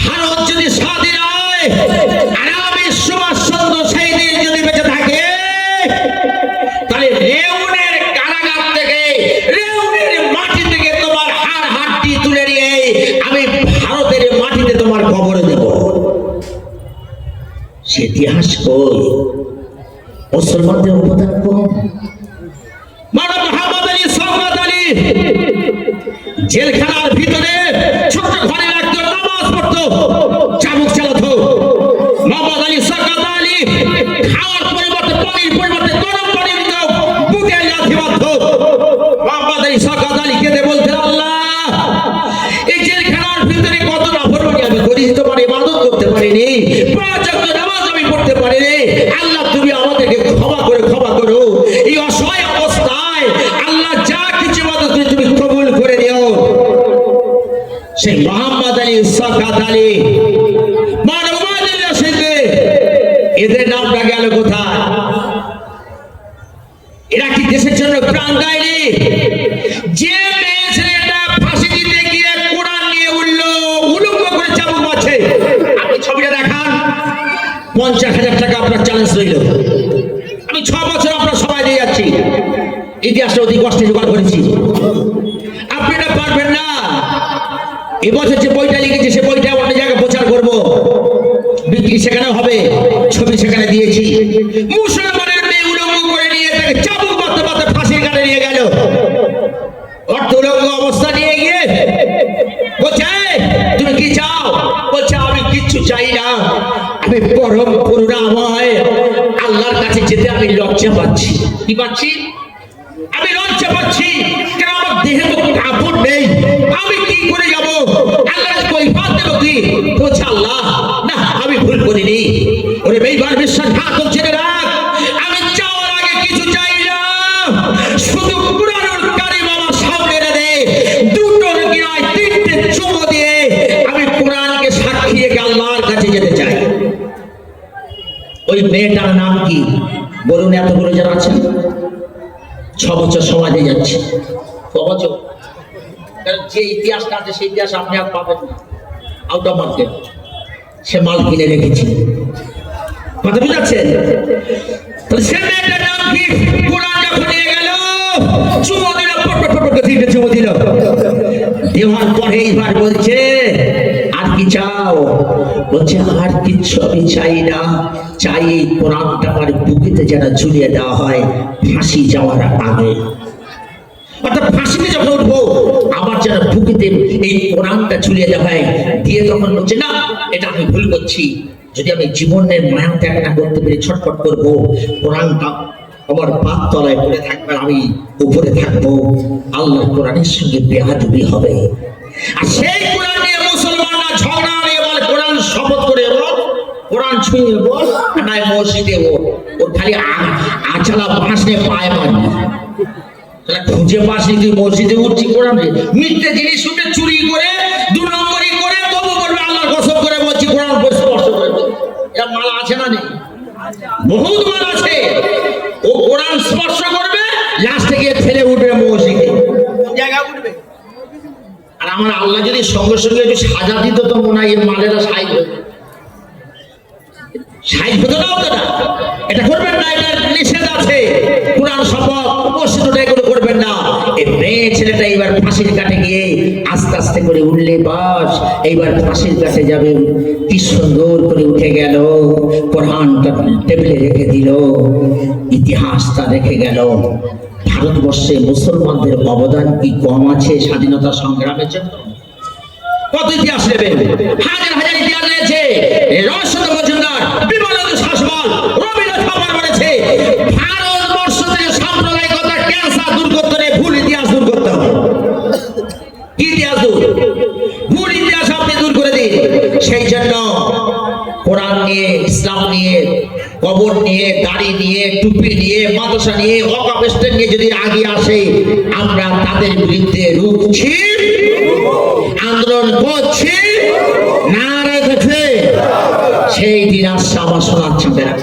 ভারত যদি স্বাধীন হয় আর আমি সুভাষচন্দ্র সেই দিন যদি বেঁচে থাকে, তাহলে রেউনের কারাগার থেকে, রেউনের মাটি থেকে তোমার হাড় হাড্ডি তুলে নিয়ে আমি ভারতের মাটিতে তোমার কবর দেব। সে ইতিহাস কই? মুসলমানদের অবদান কম। মানব মোহাম্মদ আলী, সৌগত আলী জেলখানার ভিতরে ছোট্ট ঘরে রাখতো, নামাজ পড়তো, চাবুক চালাতো। মোহাম্মদ আলী, সৌগত আলী জাতিবাধ্য মোহাম্মদ ঈসা কাদালি কেঁদে বলতেন, আল্লাহ এই জেলখানার ভিতরে কত নাফরমানি আমি করেছি, তোমার ইবাদত করতে পারিনি, 5 ওয়াক্ত নামাজ আমি পড়তে পারিনি। আল্লাহ তুমি আমাদেরকে ক্ষমা করো। এই অসহায় অবস্থায় আল্লাহ যা কিছু ইবাদত করি তুমি কবুল করে নিও। সেই মোহাম্মদ আলী ঈসা কাদালি মানবতার রাশিদে এদের নামটা গেল কোথায়? এরা কি দেশের জন্য প্রাণ দেয়নি? যে মেয়ে ছেলেটা ফাঁসি দিতে গিয়ে কোরআন নিয়ে উঠলো, উলঙ্গ করে চাবুক মারছে, আপনি ছবিটা দেখান। 50,000 টাকা আপনার চ্যালেঞ্জ রইল। আমি 6 বছর আপনার সবাই দিয়ে যাচ্ছি, ইতিহাসটা অতি কষ্টে জোগাড় করেছি। আপনি এটা পারবেন না। এবছর যে বইটা লিখেছি সে বইটা অন্য জায়গায় প্রচার করবো, বিক্রি সেখানে হবে, ছবি সেখানে দিয়েছি। মুসলমানের মেয়ে উলঙ্গ করে নিয়ে তাকে চাবুক মারতে মারতে ফাঁসির কাটে নিয়ে গেল। অর্ধ উলঙ্গ অবস্থা নিয়ে গিয়ে বলছে, তুমি কি চাও? বলছে, আমি কিচ্ছু চাই না, আমি পরম করুণাময় আল্লাহর কাছে যেতে আমি লজ্জা পাচ্ছি। কি পাচ্ছি? আমি লজ্জা পাচ্ছি, কারণ আমার দেহে তো কাপড় নেই, আমি কি করে যাব? আল্লাহর কৈফিয়ত দেব কি? বলছে, আল্লাহ না, আমি ভুল করিনি। ওরে বেঈমান বিশ্বাসঘাতক ছেলে রাখ, আমি চাওয়ার আগে কিছু চাই না, শুধু কুরআনুল কারীম আমার সামনে এনে দে, 2টোর কি নয় 3টে চুমো দিয়ে আমি কুরআনকে সাক্ষী রেখে আল্লাহর কাছে যেতে চাই। ওই মেয়েটার নাম কি বলুন? এতগুলো যারা আছেন 6 বছর সমাজে যাচ্ছে, 6 বছর। কারণ যে ইতিহাসটা আছে সেই ইতিহাস আপনি আর পাবেন না, আউট অফ মার্কেট। সে মাল কিনে রেখেছে, কথা বুঝাচ্ছেন? তাহলে সে মেয়েটার নাম কি? কোরআন যখন নিয়ে গেল চুমো দিল, তিনটে চুমো দিল, দেওয়ার পরে এইবার বলছে, আর কি চাও? বলছে, আর কিচ্ছু আমি চাই না, চাই এই কোরআনটা আমার বুকেতে যেন ঝুলিয়ে দেওয়া হয় ফাঁসি যাওয়ার আগে। অর্থাৎ ফাঁসিতে যখন উঠবো আমার যেন বুকেতে এই কোরআনটা ঝুলিয়ে দেওয়া হয়। দিয়ে তখন বলছে, না, এটা আমি ভুল করছি, যদি আমি জীবনের মায়া ত্যাগ না করতে পেরে ছটফট করবো, কোরআনটা আমার পাত তলায় পড়ে থাকবে, আমি উপরে থাকবো, আল্লাহর কোরআনের সঙ্গে বেয়াদবি হবে। আর সেই কোরআন নিয়ে মুসলমানরা ঝগড়া নিয়ে বলে, কোরআন শপথ করে বল, কোরআন ছুঁয়ে বল, নাই মসজিদে বল, ওর খালি আচালা বাঁশ নিয়ে পায়ে মারবে, খুঁজে পাশে তুই মসজিদে উঠছি কোরআন মিথ্যে জিনিস শুনে চুরি করে 2 নম্বরই করে তবু বলবে আল্লাহর কসম করে বলছি কোরআন স্পর্শ করে। এরা মাল আছে না? নেই, বহুত মাল আছে। ও কোরআন স্পর্শ করবে, লাস্টে গিয়ে ঠেলে উঠবে মসজিদে, কোন জায়গায় উঠবে? আর আমার আল্লাহ যদি সঙ্গে সঙ্গে একটু সাজা দিত তো মনে হয় এই মালেরা সাইজ হতো, না হতো না। এটা করবেন না, এটা নিষেধ আছে। কোরআন শপথ মসজিদে এগুলো করবেন না। এই মেয়ে ছেলেটা এইবার ফাঁসির কাটে গিয়ে আস্তে আস্তে করে উঠলে বাস, এইবার ফাঁসির কাটে যাবে, কি সুন্দর করে উঠে গেল, কোরআনটা টেবিলে রেখে দিল, ইতিহাসটা রেখে গেল। ভারতবর্ষে মুসলমানদের অবদান কি কম আছে স্বাধীনতা সংগ্রামের জন্য? কত ইতিহাস নেবেন? হাজার হাজার ইতিহাস রয়েছে। রহস্যত মজুমদার, বিমলানন্দ শাসমল, রবীন্দ্রনাথ ঠাকুর বলেছে, ভারতবর্ষ থেকে সাম্প্রদায়িকতা ক্যান্সার দূর করতে হলে ভুল ইতিহাস দূর করতে হবে। কি ইতিহাস দূর? ভুল ইতিহাস আপনি দূর করে দিন। সেই জন্য কোরআন নিয়ে, ইসলাম নিয়ে, কবর নিয়ে, দাড়ি নিয়ে, টুপি নিয়ে, মাদ্রাসা নিয়ে, অকাবেস্টের নিয়ে যদি আগে আসে, আমরা তাদের বিরুদ্ধে রুখছি, আন্দোলন করছি, নারে দেখে সেই দিন আসছে আমার সোনার চাঁদেরা।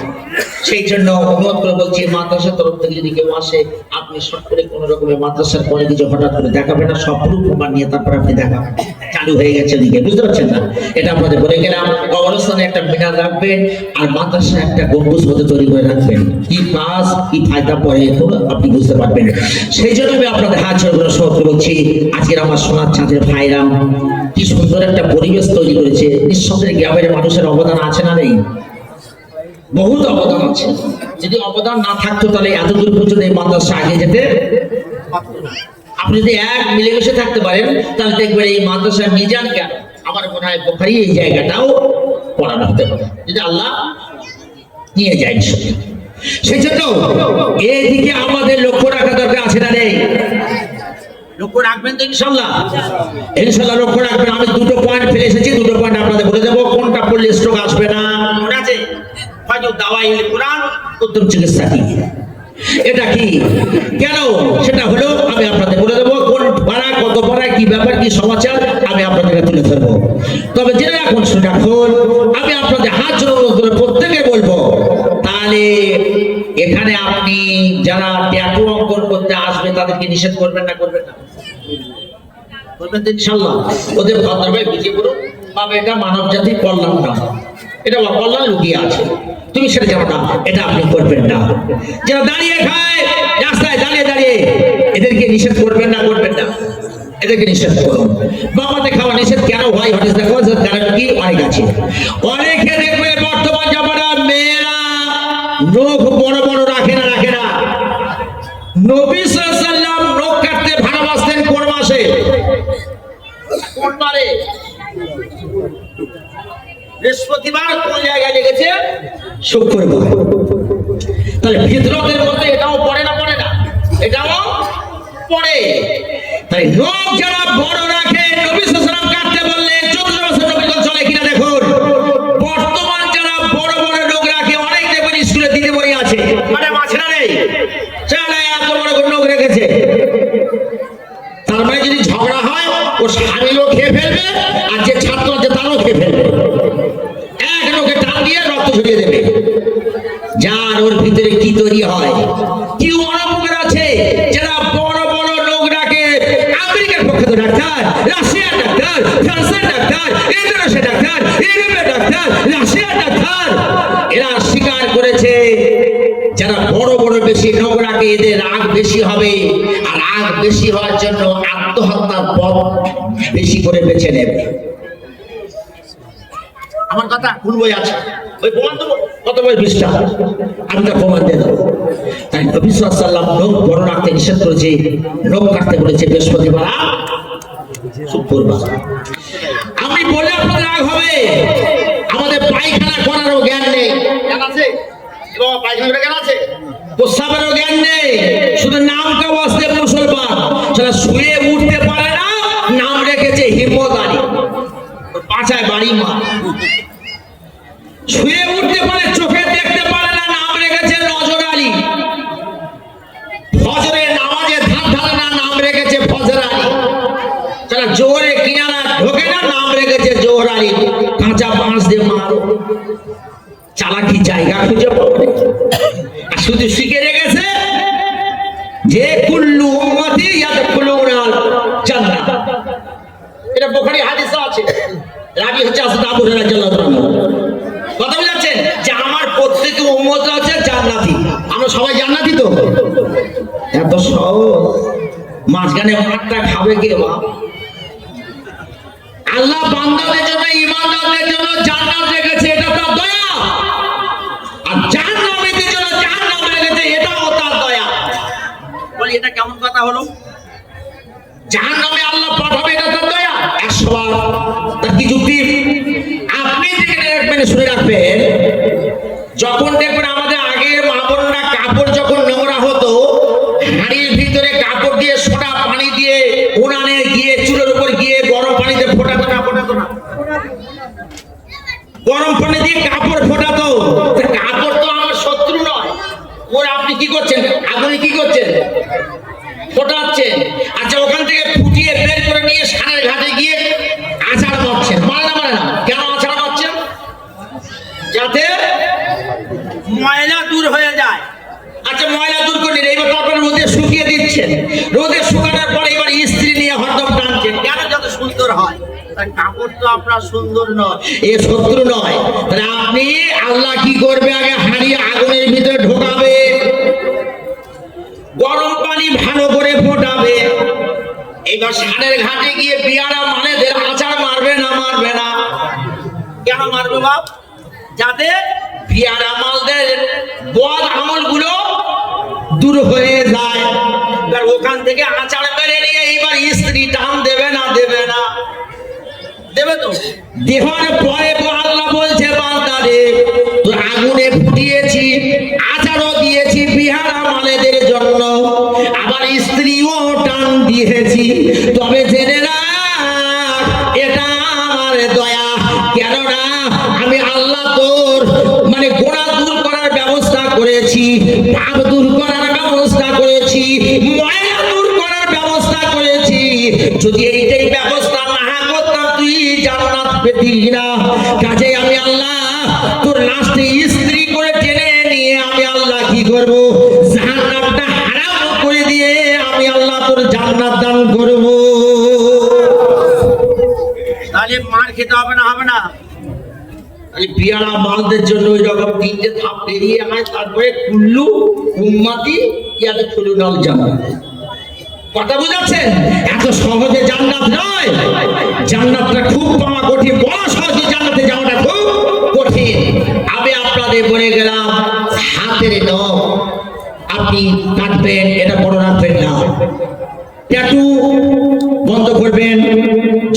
সেই জন্য অনুরোধ করে বলছি, মাদ্রাসার তরফ থেকে যদি কেউ আসে, আপনি শর্ট করে কোন রকমের মাদ্রাসার পরে কিছু হঠাৎ করে দেখাবেন না, সব প্রুফ প্রমাণ নিয়ে তারপর আপনি দেখাবেন। চালু হয়ে গেছে ওদিকে, বুঝতে পারছেন না? এটা আপনাদের বলে গেলাম। কবরস্থানে একটা মিনার রাখবেন, আর মাদ্রাসা একটা গম্বুজ মতো তৈরি করে রাখবেন। কি কাজ, কি ফায়দা পড়ে আপনি বুঝতে পারবেন। সেই জন্য আমি আপনাদের হাত ছেড়ে সহ্য করছি। আজকের আমার সোনার চাঁদের ভাইরা কি সুন্দর একটা পরিবেশ তৈরি করেছে। নিঃসন্দেহে গ্রামের মানুষের অবদান আছে না? নেই, বহুত অবদান আছে। যদি অবদান না থাকতো তাহলে এত দূর পর্যন্ত এই মাদ্রাসা আগে যেতে। আপনি যদি এক মিলেমিশে থাকতে পারেন তাহলে দেখবেন এই মাদ্রাসার মিজান কেন, আমার মনে হয় বুখারী এই জায়গাটাও পড়ানো হতে পারে, যদি আল্লাহ নিয়ে যায়। সেই জন্য এদিকে আমাদের লক্ষ্য রাখা দরকার আছে না নেই? লক্ষ্য রাখবেন তো ইনশাল্লাহ? ইনশাল্লাহ লক্ষ্য রাখবেন। আমি দুটো পয়েন্ট ফেলে এসেছি, দুটো পয়েন্ট আপনাদের বলে দেবো। কোনটা পড়লে স্ট্রোক আসবে না মনে আছে? হয়তো দাওয়াই কোরআন, উত্তম চিকিৎসা কি, এটা কি, কেন, সেটা হলো আমি আপনাদের বলে দেবো। কোন পাড়া, কত পাড়া, কি ব্যাপার, কি সমাচার আমি আপনাদের তুলে ধরবো। তবে জেনে রাখুন, শুনে রাখুন, আমি আপনাদের হাত জোড় করে প্রত্যেকে বলবো, তাহলে এখানে আপনি যারা ট্যাটু অঙ্কন করতে আসবে তাদেরকে নিষেধ করবেন না? করবেন না? করবেন তো ইনশাল্লাহ? ওদের ভদ্রভাবে বুঝিয়ে বলুন, বাবা এটা মানব জাতির কল্যাণ না, এটা অকল্যাণ লুকিয়ে আছে, তুমি সেটা জানো না, এটা আপনি করবেন না। যারা দাঁড়িয়ে খায় রাস্তায় দাঁড়িয়ে দাঁড়িয়ে, এদেরকে নিষেধ করবেন না? করবেন না? এদেরকে নিষেধ করুন। বাবাতে খাওয়া নিষেধ কেন হয়? হঠাৎ দেখো কারণ কি অনেক আছে। অনেকে দেখবে বর্তমান জামানা মেয়েরা নখ বড় বড় রাখে না, রাখে না। নবী সাল্লাল্লাহু আলাইহি ওয়াসাল্লাম নখ কাটতে ভালোবাসতেন কোন মাসে? কোন বারে? বৃহস্পতিবার। কোন জায়গায় লেগেছে? শুক্রবার। তাহলে ফিতরতের মধ্যে এটাও পড়ে না? পড়ে না? এটাও পড়ে। তাই নখ যারা বড় রাখে, নবী সাল্লাল্লাহু আলাইহি ওয়াসাল্লাম কাটতে বললে 14 বছর নবী চলে কিনা দেখুন। বর্তমান যারা বড় বড় নখ রাখে, অনেক দেখবেন স্কুলে দিদি বই আছে, মানে মাঝে না নেই, চালা এত বড় নখ রেখেছে। তার মানে যদি ঝগড়া হয়, ও স্বামীও খেয়ে ফেলবে, আর যে ছাত্র আছে তারও খেয়ে ফেলবে। এক নখে টান দিয়ে রক্ত ঝরিয়ে দেবে। যার ওর ভিতরে কি তৈরি হয়, কি অনপকার আছে। যারা বড় বড় লোক রাখে, আমেরিকার পক্ষে তো ডাক্তার, রাশিয়ার ডাক্তার, ফ্রান্সের ডাক্তার, ইন্দোনেশিয়ার ডাক্তার, ইউরোপের ডাক্তার, রাশিয়ার ডাক্তার, এরা স্বীকার করেছে যারা বড় বড় বেশি লোক রাখে, এদের রাগ বেশি হবে, আর রাগ বেশি হওয়ার জন্য আত্মহত্যার পথ বেশি করে বেছে নেবে। আমার কথা কোন বই আছে? ওই প্রমাণ দেবো, কত বই? 20টা। আমি তা প্রমাণ দিয়ে দেবো। তাই নবী সাল্লাল্লাহু আলাইহি ওয়াসাল্লাম নখ বড় রাখতে নিষেধ করেছে, নখ কাটতে বলেছে বৃহস্পতিবার, শুক্রবার। আমি বলে আপনাদের রাগ হবে। আমাদের পায়খানা করারও জ্ঞান নেই, জ্ঞান আছে? বাবা পায়খানার জ্ঞান আছে? প্রস্রাবেরও জ্ঞান নেই, শুধু নামটা বসতে মুসলমান। যারা শুয়ে উঠতে পারে না, নাম রেখেছে হিম্মত আলী, পাঁচায় বাড়ি মা। শুয়ে উঠতে পারে, চোখে দেখতে পারে না, নাম রেখেছে নজর আলী। ফজরের নামাজে ধার ধারে না, নাম রেখেছে ফজর আলী। যারা জোরে কিনারা ঢোকে না, নাম রেখেছে জোহর আলী। কাঁচা বাঁশ দিয়ে মারো, চালাকি জায়গা খুঁজে পাবে। আর শুধু শিখে রেখেছে যে কুল্লু উম্মতি ইয়াদখুলুনাল জান্নাহ। এটা বুখারী হাদিসে আছে। রাবি হচ্ছে হযরত আবু হুরায়রা রাদিয়াল্লাহু আনহু। কথা বুঝাচ্ছেন যে আমার প্রত্যেক উম্মত আছে জান্নাতি। আমরা সবাই জান্নাতি তো? এত সহজ। মাঝখানে মাঠটা খাবে কে বাপ? আল্লাহ বান্দাদের জন্য, ঈমানদারদের জন্য জান্নাত রেখেছে, এটা তার দয়া। আর জাহান্নামীদের জন্য জাহান্নাম রেখেছে, এটাও তার দয়া। বলি এটা কেমন কথা হলো? জাহান্নামে আল্লাহ পাঠাবে, এটা তার দয়া। 100 বার। তার কি যুক্তি? আপনি দেখে শুনে রাখবেন, যখন দেখবেন আমাদের আগের মা বোনরা কাপড় যখন নোংরা হতো, হাঁড়ির ভিতরে কাপড় দিয়ে সোডা পানি দিয়ে উনানে গিয়ে চুলের উপর গিয়ে গরম পানিতে ফোটাতো না? ফোটাতো না? গরম পানি দিয়ে কাপড় ফোটাতো। কাপড় তো আমার শত্রু নয়, ওর আপনি কি করছেন? আগুনে কি করছেন? ফোটাচ্ছেন। আচ্ছা, ওখান থেকে ফুটিয়ে বের করে নিয়ে সানের ঘাটে গিয়ে আচার মারছেন, মানে না? মানে না? কেন আচার মারছেন? যাতে ময়লা দূর হয়ে যায়। আচ্ছা, ময়লা দূর করে নিন, এবার তারপরে রোদে শুকিয়ে দিচ্ছেন। রোদে শুকানোর পরে এবার ইস্ত্রি নিয়ে হরদম টানছেন, কেন? যাতে সুন্দর হয়। কাপড় তো আপনার সুন্দর নয়, এ শত্রু নয়। তাহলে আপনি আল্লাহ কি করবে? আগে হাঁড়ি আগুনের ভিতরে ঢোকাবে, গরম পানি ভালো করে ফোটাবে। এবার সানের ঘাটে গিয়ে বিয়ারা মানেদের আচার মারবে না? মারবে না? কেন মারবে বাপ? যাতে বিয়ারা মালদের বদ আমলগুলো দূর হয়ে যায়। এবার ওখান থেকে আচার মেরে নিয়ে এইবার স্ত্রী টান দেবে না? দেবে না? দেবে তো। দেওয়ার পরে আল্লাহ বলছে, বান্দারে তোর আগুনে ফুটিয়েছি, আচারও স্ত্রীও টান দিয়েছি, তবে জেনে রাখ এটা আমার দয়া। কেননা আমি আল্লাহ তোর মানে গোনা দূর করার ব্যবস্থা করেছি, পাপ দূর করার ব্যবস্থা করেছি, ময়লা দূর করার ব্যবস্থা করেছি। যদি এইটাই ব্যবস্থা না করতাম তুই জান্নাত পেতি না। কাজে আমি আল্লাহ তোর লাস্টে স্ত্রী করে টেনে নিয়ে আমি আল্লাহ কি করব, জান্নাতটা হারাম করে দিয়ে আমি আল্লাহ তোর জান্নাত দান করব। তাহলে মার খেতে হবে না? হবে না? তাহলে বিয়ারা মালদের জন্য ওই রকম তিনটে ধাপ পেরিয়ে হয়, তারপরে কুল্লু উম্মাতি ইয়াতে খুলু নাল জান্নাত। কথা বুঝাচ্ছেন? এত সহজে জান্নাত নয়, জান্নাতটা খুব পাওয়া কঠিন, বড় সহজে জান্নাতে যাওয়াটা খুব কঠিন। আমি আপনাদের বলে গেলাম হাতের নখ আপনি কাটবেন, এটা বড় রাখবেন না। ট্যাটু বন্ধ করবেন,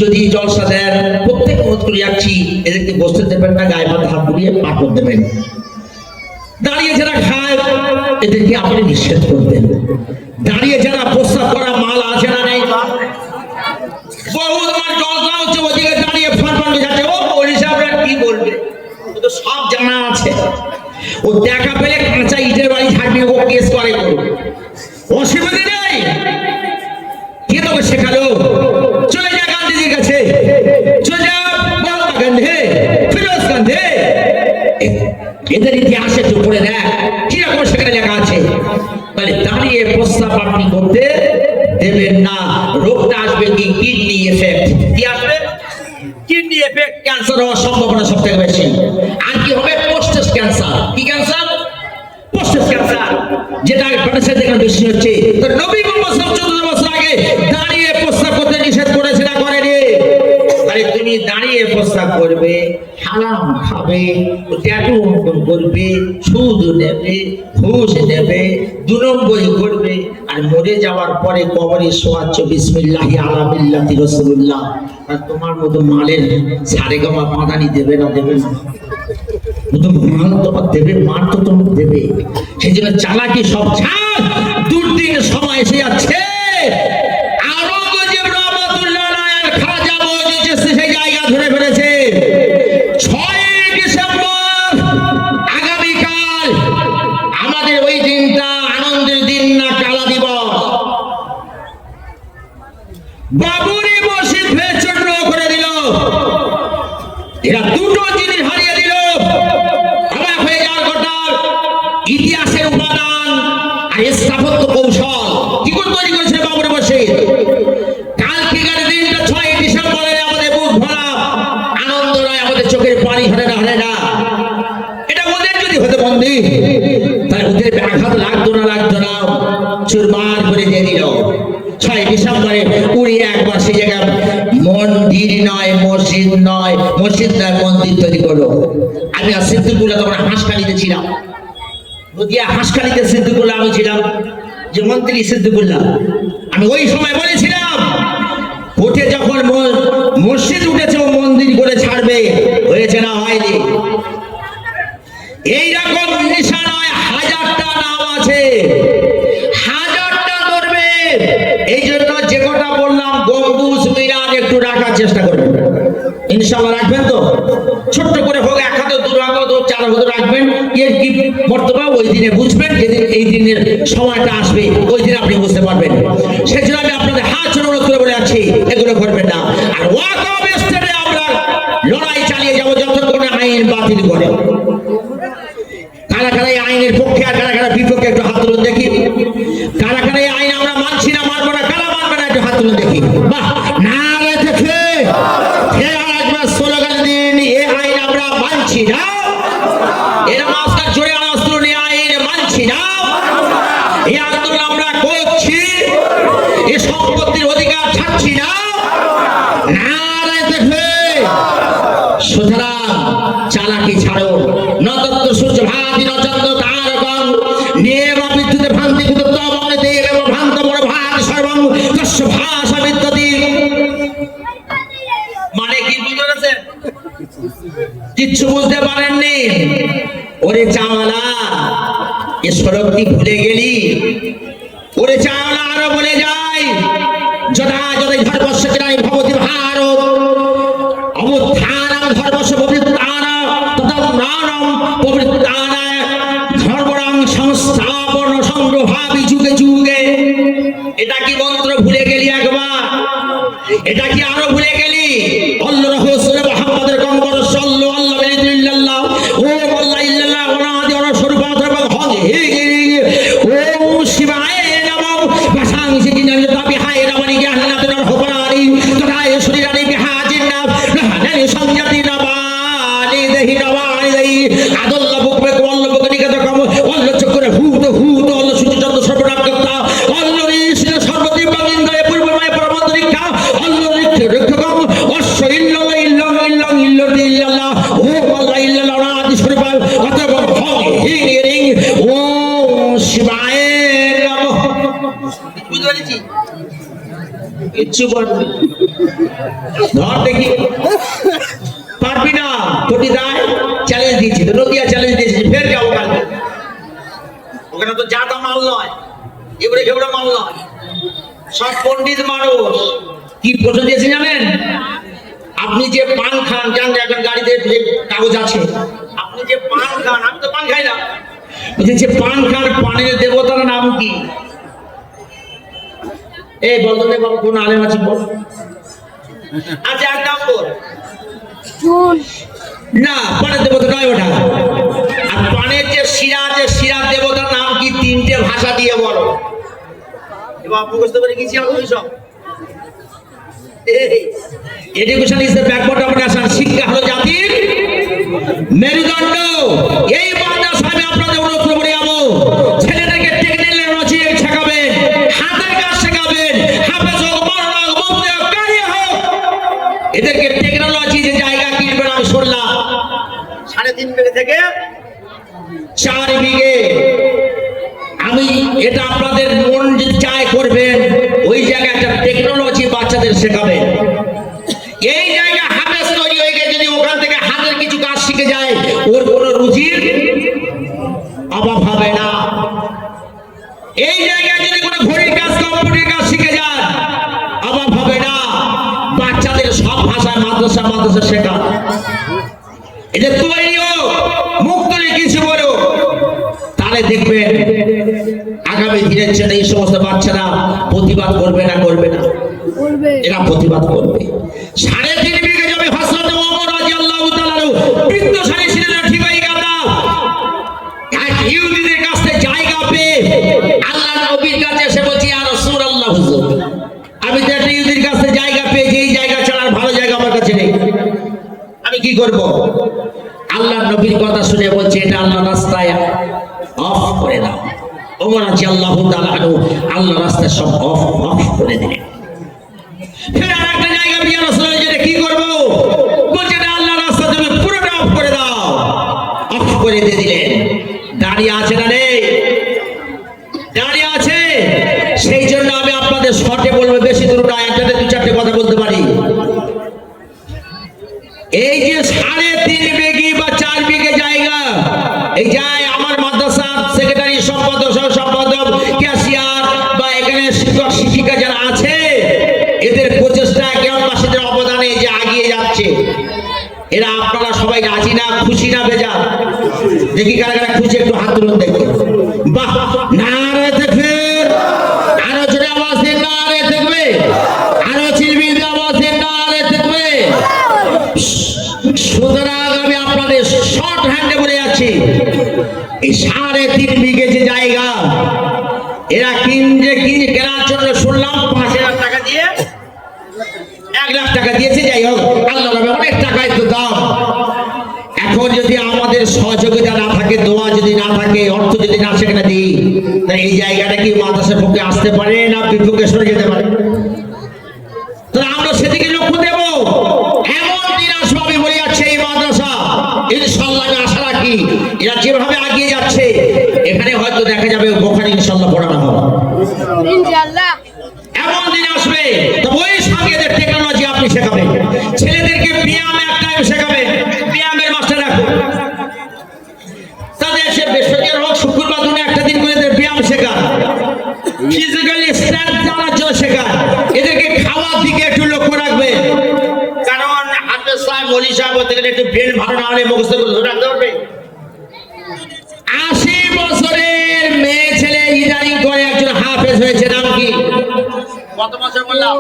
যদি জলসা দেন প্রত্যেক অনুরোধ করে যাচ্ছি এদেরকে বসতে দেবেন না, গায়ে হাতে হাত বুলিয়ে পাথর দেবেন। দাঁড়িয়ে যারা খায় এদেরকে আপনি নিষেধ করবেন। দাঁড়িয়ে যারা প্রস্তাব করা মাল আছে না নেই, বহু তোমার জলসা হচ্ছে ওদিকে দাঁড়িয়ে ফাঁড় যাচ্ছে, ও পুলিশ আপনার কি বলবে, ও তো সব জানা আছে। ও দেখা পেলে কাঁচা ইটের বাড়ি ছাড়বি, ও কেস করে করবে, অসুবিধা নেই। কে তোকে শেখালো? চলে যা গান্ধীজির কাছে, চলে যা মহাত্মা গান্ধী, ফিরোজ গান্ধী, এদের ইতিহাসে একটু পড়ে দেখ কিরকম সেখানে লেখা আছে। তাহলে দাঁড়িয়ে প্রস্তাব আপনি করতে দেবেন না। রোগটা আসবে কি? Kidney effect. কি আসবে? কিডনি এফেক্ট, ক্যান্সার হওয়ার সম্ভাবনা সব থেকে বেশি। আর কি হবে? Prostate cancer. কি ক্যান্সার? পোস্টেট ক্যান্সার, যেটা বাংলাদেশে যেখানে বেশি হচ্ছে। তো নবী মোহাম্মদ 14 বছর আগে দাঁড়িয়ে প্রস্তাব করতে নিষেধ করেছে না করেনি? আরে তুমি দাঁড়িয়ে প্রস্তাব করবে, হারাম খাবে, ট্যাটু অঙ্কন করবে, সুদ নেবে, ঘুষ নেবে, 2 নম্বরই করবে, আর মরে যাওয়ার পরে কবরে শোয়াচ্ছ বিসমিল্লাহি আলা মিল্লাতি রাসূলুল্লাহ। আর তোমার মতো মালের সারেগামা পাদানি দেবে না? দেবে না? মাল তোমার দেবে, মার তো তোমার দেবে। সেই জন্য চালাকি সব ছাড়, দুর্দিন সময় এসে যাচ্ছে। সেই জায়গা ধরে ফেলেছে। 6 ডিসেম্বর আগামীকাল আমাদের ওই দিনটা আনন্দের দিন না কালা দিবস। বাবরি মসজিদ ভেচন্ন করে দিল। এরা দুটো জিনিস হারিয়ে দিল। অবাক হয়ে যাওয়ার কথা, ইতিহাসের উপাদান আর স্থাপত্য কৌশল কি করে তৈরি করেছে বাবরি মসজিদ। কালকের দিনটা 6 ডিসেম্বরে আমাদের বুক ভরা আনন্দ নয়, আমাদের চোখের পানি হরে না। এটা ওদের যদি হতে বন্দি, তাহলে ওদের আঘাত লাগতো না, চুরমার করে দিয়ে দিল। 6 ডিসেম্বরে উড়িয়ে একবার সেই জায়গা মন্দির নয়, মসজিদ নয়, মসজিদ নয়, মন্দির তৈরি করলো। আমি আর সিদ্দিকুল্লাহ তখন হাঁসখালিতে ছিলাম, নদিয়া হাঁসখালিতে সিদ্দিকুল্লাহ আমি ছিলাম, যে মন্ত্রী সিদ্দিকুল্লাহ। আমি ওই সময় বলেছিলাম উঠে যখন মসজিদ উঠেছে ও মন্দির করে ছাড়বে, হয়েছে না? হয়নি। এইরকম নিশানায় 1000টা নাম আছে, 1000টা ধরবে। এই জন্য যে কটা বললাম গম্বুজ মিনার একটু রাখার চেষ্টা করবেন, ইনশাআল্লাহ রাখবেন তো? ছোট্ট করে হোক, 1 হাতে 2 হাতে 4 হাতে রাখবেন। এর কি মর্তবা ওই দিনে বুঝবেন, যেদিন এই দিনের সময়টা আসবে ওই দিন আপনি বুঝতে পারবেন। সেজন্য আমি আপনাদের হাত অনুরোধ করে বলে আছি এগুলো করবেন না। আর ওয়াকফ স্টেটে আমরা লড়াই চালিয়ে যাব যতক্ষণ আইন বাতিল করে। কারা কারা এই আইনের পক্ষে আর কারা কারা বিপক্ষে একটু হাত তুলুন দেখি। কারা কারা এই আইন আমরা মানছি না, মানবো না, কারা মানবে না একটু হাত তুলুন দেখি। বাহ, না দেখে একবার স্লোগান দিন, এই আইন আমরা মানছি না। এরা মাস্টার জোরে আওয়াজ তুলুন, এই আইন মানছি না। এই আন্দোলন আমরা করছি, এই সম্পত্তির অধিকার ছাড়ছি না। সুতরাং চালাকি ছাড়ো, নতত্ব সূর্য ভাতি নচন্দ্র তারকং নিয়ম বিদ্যুতে ভ্রান্তি কুতত্ব মনেতে এব ভ্রান্ত বড় ভাত সর্বং তস্য ভাষা বিদ্যতি। মানে কি বুঝতে কিচ্ছু বুঝতে পারেননি? ওরে চাওয়ালা, এ সড়কটি ভুলে গেলি? ওরে চাওলা আরো বলে যায় যথা যথাই ধর্মস্য কিনাই ভবতি ভারত অবুত্থানাং ধর্মস্য পবিত্রানা তথা প্রাণং পবিত্রানায় ধর্মরাং সংস্থাপন সংগ্রহাবি যুগে যুগে। এটা কি মন্ত্র ভুলে গেলি একবার? এটা কি আরো ভুলে গেলি? আল্লাহ রাসূল মুহাম্মদের কঙ্কর সাল্লাল্লাহু আলাইহি ওয়াসাল্লাম ও আল্লাহ ইল্লাল্লাহ ওয়ানাদি ওয়া শরফাত এবং হজ হে ও শিবায় নমঃ ভাষাং সিদিনা তাবি হায় রামানি জ্ঞানাতর হবরানি তথায় শরীরানি বিহাজিনা নাহানি সংজাতি নবানি দেহি নবানি দেহি আদল্লা বুকবে কল্ল বকনি কথা কম অল্ল চক্রে ভূত ভূত অল্ল সূর্য চন্দ্র সর্বনাকতা অল্ল ঋষি সর্বতি বাগিন্দ্রে পূর্বময় পরমন্তরিকা অল্ল রক্ষকম অশ্ব ইল্লাল্লাহ ইল্লাল্লাহ ইল্লাল্লাহ ইল্লাল্লাহ ও আল্লাহ ইল্লাল্লাহ আদি শরীফা অতঃ হং হি রিং ও শিবায় নমঃ। বুঝতে পেরেছি? কিচ্ছু বলবি ধর দেখি পারবি না? কোটি দায় চ্যালেঞ্জ দিয়েছি তো, নদিয়া চ্যালেঞ্জ দিয়েছি, ফের যাবো কালকে। ওখানে তো জাতা মাল নয়, এবারে খেবড়া মাল নয়, সব পণ্ডিত মানুষ। কি প্রশ্ন দিয়েছে জানেন? আপনি যে পান খান, জান এখন গাড়িতে কাগজ আছে, আপনি যে পান খান, আমি তো পান খাই না, যে পান খান, পানের দেবতার নাম কি? এই বলতো বাবা কোন আলেম আছে বল? আচ্ছা এক কাম কর না, পানের দেবতা নয় ওটা। আর পানের যে শিরা আছে, শিরার দেবতার নাম কি? তিনটে ভাষা দিয়ে বলো। এবার মুখস্থ করে গেছি আমি সব। Education is the backbone of nation. শিক্ষা হলো জাতির মেরুদণ্ড। এই মাদ্রাসা আমি আপনাদের অনুরোধ করে যাবো, ছেলেদেরকে টেকনোলজি শেখাবেন, হাতের কাজ শেখাবেন, হাফেজ হোক, মাওলানা হোক, মুফতি হোক, কারি হোক, এদেরকে টেকনোলজি যে জায়গা কিনবেন আমি শুনলাম 3.5 বিঘে থেকে 4 বিঘে। আমি এটা আপনাদের মন যে চায় করবেন, ওই জায়গায় একটা টেকনোলজি বাচ্চাদের শেখাবেন। এই জায়গা হাফেজ তৈরি হয়ে গেছে, যদি ওখান থেকে হাতের কিছু কাজ শিখে যায়, ওর কোনো রুজির অভাব হবে না। এই জায়গায় যদি কোনো ঘড়ির কাজ, কম্পিউটার কাজ শিখে যায়, অভাব হবে না। বাচ্চাদের সব ভাষায় মাদ্রাসা শেখা, এটা তৈরি হোক, মুখ তুলে কিছু বলো, তাহলে দেখবেন আগামী দিনের জন্য এই সমস্ত বাচ্চারা প্রতিবাদ করবে না? করবে না? এরা প্রতিবাদ করবে। 3.5 বিঘে জমি হযরত ওমর রাদিয়াল্লাহু তাআলা বৃদ্ধশালী ছিলেন, ঠিক হয়ে গেল। এক ইহুদিদের কাছ থেকে জায়গা পেয়ে আল্লাহর নবীর কাছে এসে বলছি, ইয়া রাসূলুল্লাহ, হুজুর আমি তো একটা ইহুদির কাছ থেকে জায়গা পেয়েছি, এই জায়গা ছাড়া আর ভালো জায়গা আমার কাছে নেই, আমি কি করব? আল্লাহর নবীর কথা শুনে বলছে, এটা আল্লাহর রাস্তায় অফ করে দাও। ওমর রাদিয়াল্লাহু তাআলা আল্লাহর রাস্তায় সব অফ করে দিলেন। ফের আরেকটা জায়গা বিয়া রাসূলুল্লাহ, যেটা কি করব? বলছে না, আল্লাহর রাস্তা তুমি পুরোটা অফ করে দাও। অফ করে দিয়ে দিলেন। দাঁড়িয়ে আছে না নেই? দাঁড়িয়ে আছে। সেই জন্য আমি আপনাদের শর্টে বলবো, বেশি দূর না, একটাতে 2-4টে কথা বলতে পারি। এই যে 3.5 বিঘে বা 4 বিঘে জায়গা, এই যায় আমার মাদ্রাসার সেক্রেটারি, সম্পাদক, সহ-সম্পাদক, ক্যাশিয়ার বা এখানে শিক্ষক শিক্ষিকা যারা আছে, এদের প্রচেষ্টা, গ্রামবাসীদের অবদানে যে আগিয়ে যাচ্ছে, এরা আপনারা সবাই রাজি না, খুশি না বেজার? দেখি কারা কারা খুশি, একটু হাত তুলুন দেখি। বাহ, নারে তাকবীর, আরো জোরে আওয়াজ দিন, নারে তাকবীর, আরো চিল্লাতে আওয়াজ দিন, নারে তাকবীর। সুতরাং আমি আপনাদের শর্ট হ্যান্ডে বলে যাচ্ছি, এই 3.5 বিঘে যে জায়গা এরা কেনার জন্য শুনলাম 5,000 টাকা দিয়ে, 1 লাখ টাকা দিয়েছে। যাই হোক, আল্লাহ অনেক টাকায় তো দাম। এখন যদি আমাদের সহযোগিতা না থাকে, দোয়া যদি না থাকে, অর্থ যদি না সেখানে দিই, তাহলে এই জায়গাটা কি মাদ্রাসার পক্ষে আসতে পারে না বিপক্ষে সরে যেতে পারে? তাহলে আমরা সেদিকে লক্ষ্য দেব। এমন দিন আসবে, আমি বলে যাচ্ছি, এই মাদ্রাসা ইনশাআল্লাহ, আমি আশা রাখি এরা যেভাবে আগিয়ে যাচ্ছে, এখানে হয়তো দেখা যাবে বোখারি ইনশাআল্লাহ পড়ানো হবে ইনশাআল্লাহ। এমন দিন আসবে, তো ওই সঙ্গে টেকনোলজি আপনি শেখাবেন, ছেলেদেরকে ব্যায়াম এক টাইম শেখাবেন, ব্যায়ামের মাস্টার রাখুন, তাদের সে বৃহস্পতিবার হোক, শুক্রবার দিনে একটা দিন করে ব্যায়াম শেখান। ফিজ একটু ব্রেন ভালো না হলে মুখস্থ করে ধরে রাখতে পারবে? 80 বছরের মেয়ে ছেলে ইদানিং করে একজন হাফেজ হয়েছে, নাম কি? কত বছর বললাম?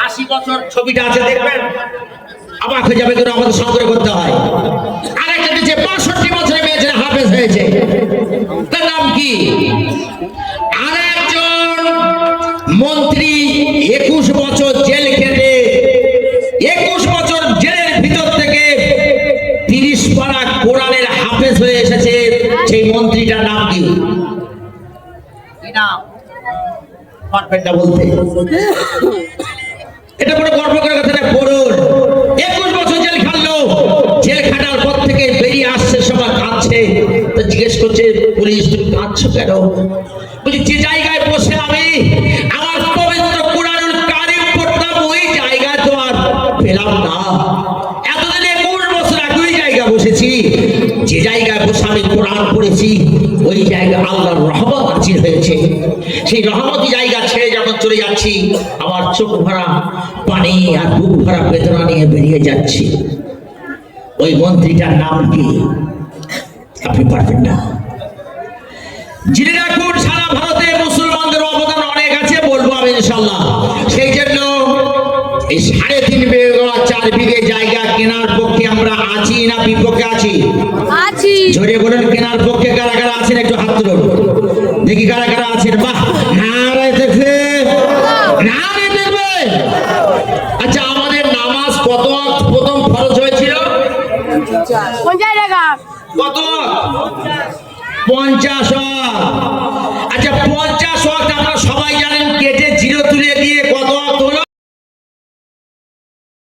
80 বছর। ছবিটা আছে, দেখবেন, অবাক হয়ে যাবে, কিন্তু আমাদের সংগ্রহ করতে হয়। আরেকটা দিচ্ছে 65 বছরের মেয়ে ছেলে হাফেজ হয়েছে, তার নাম কি? আরেকজন মন্ত্রী 21 বছর জেল খেটে 21 বছর জেলের ভিতর থেকে 30 পারা কোরআনের হাফেজ হয়ে এসেছে, সেই মন্ত্রীটার নাম কি? কি নাম? পারবেন না বলতে? এটা কোনো গর্ব করার কথা না। পড়ুন, 21 বছর জেল খাটলো, জেল খাটার পর থেকে বেরিয়ে আসছে, সবাই কাঁদছে। তো জিজ্ঞেস করছে পুলিশ, তুমি কাঁদছো কেন? বলছি, যে জায়গায় বসে আমি আমার পবিত্র কোরআনুল কারীম পড়তাম, ওই জায়গা তো আর পেলাম না। এতদিন 21 বছর একই জায়গা বসেছি, যে জায়গায় বসে আমি কোরআন পড়েছি, ওই জায়গায় আল্লাহর রহমত নাযিল হয়েছে। সেই রহমতি জায়গা ছেড়ে যখন চলে যাচ্ছি, আমার চোখ ভরা পানি আর বুক ভরা বেদনা নিয়ে বেরিয়ে যাচ্ছি। ওই মন্ত্রীটার নাম কি? আপনি পারবেন না। জেনে রাখুন, সারা ভারতে মুসলমানদের অবদান অনেক আছে, বলবো আমি ইনশাআল্লাহ। সেই জন্য এই 3.5 বিঘা 4 বিঘে জায়গা কেনার পক্ষে আমরা আছি না বিপক্ষে আছি? আছি। জোরে বলুন, কেনার পক্ষে কারা কারা আছেন? একটু হাত তুলুন, দেখি কারা কারা আছেন। বাহ, নারে দেখবে, নারে দেখবে। আচ্ছা, আমাদের নামাজ কত ওয়াক্ত প্রথম ফরজ হয়েছিল? 50 টাকা। কত? 50 ওয়াক্ত। আচ্ছা, 50 ওয়াক্ত আমরা সবাই জানেন, কেটে 0 তুলে দিয়ে কত ওয়াক্ত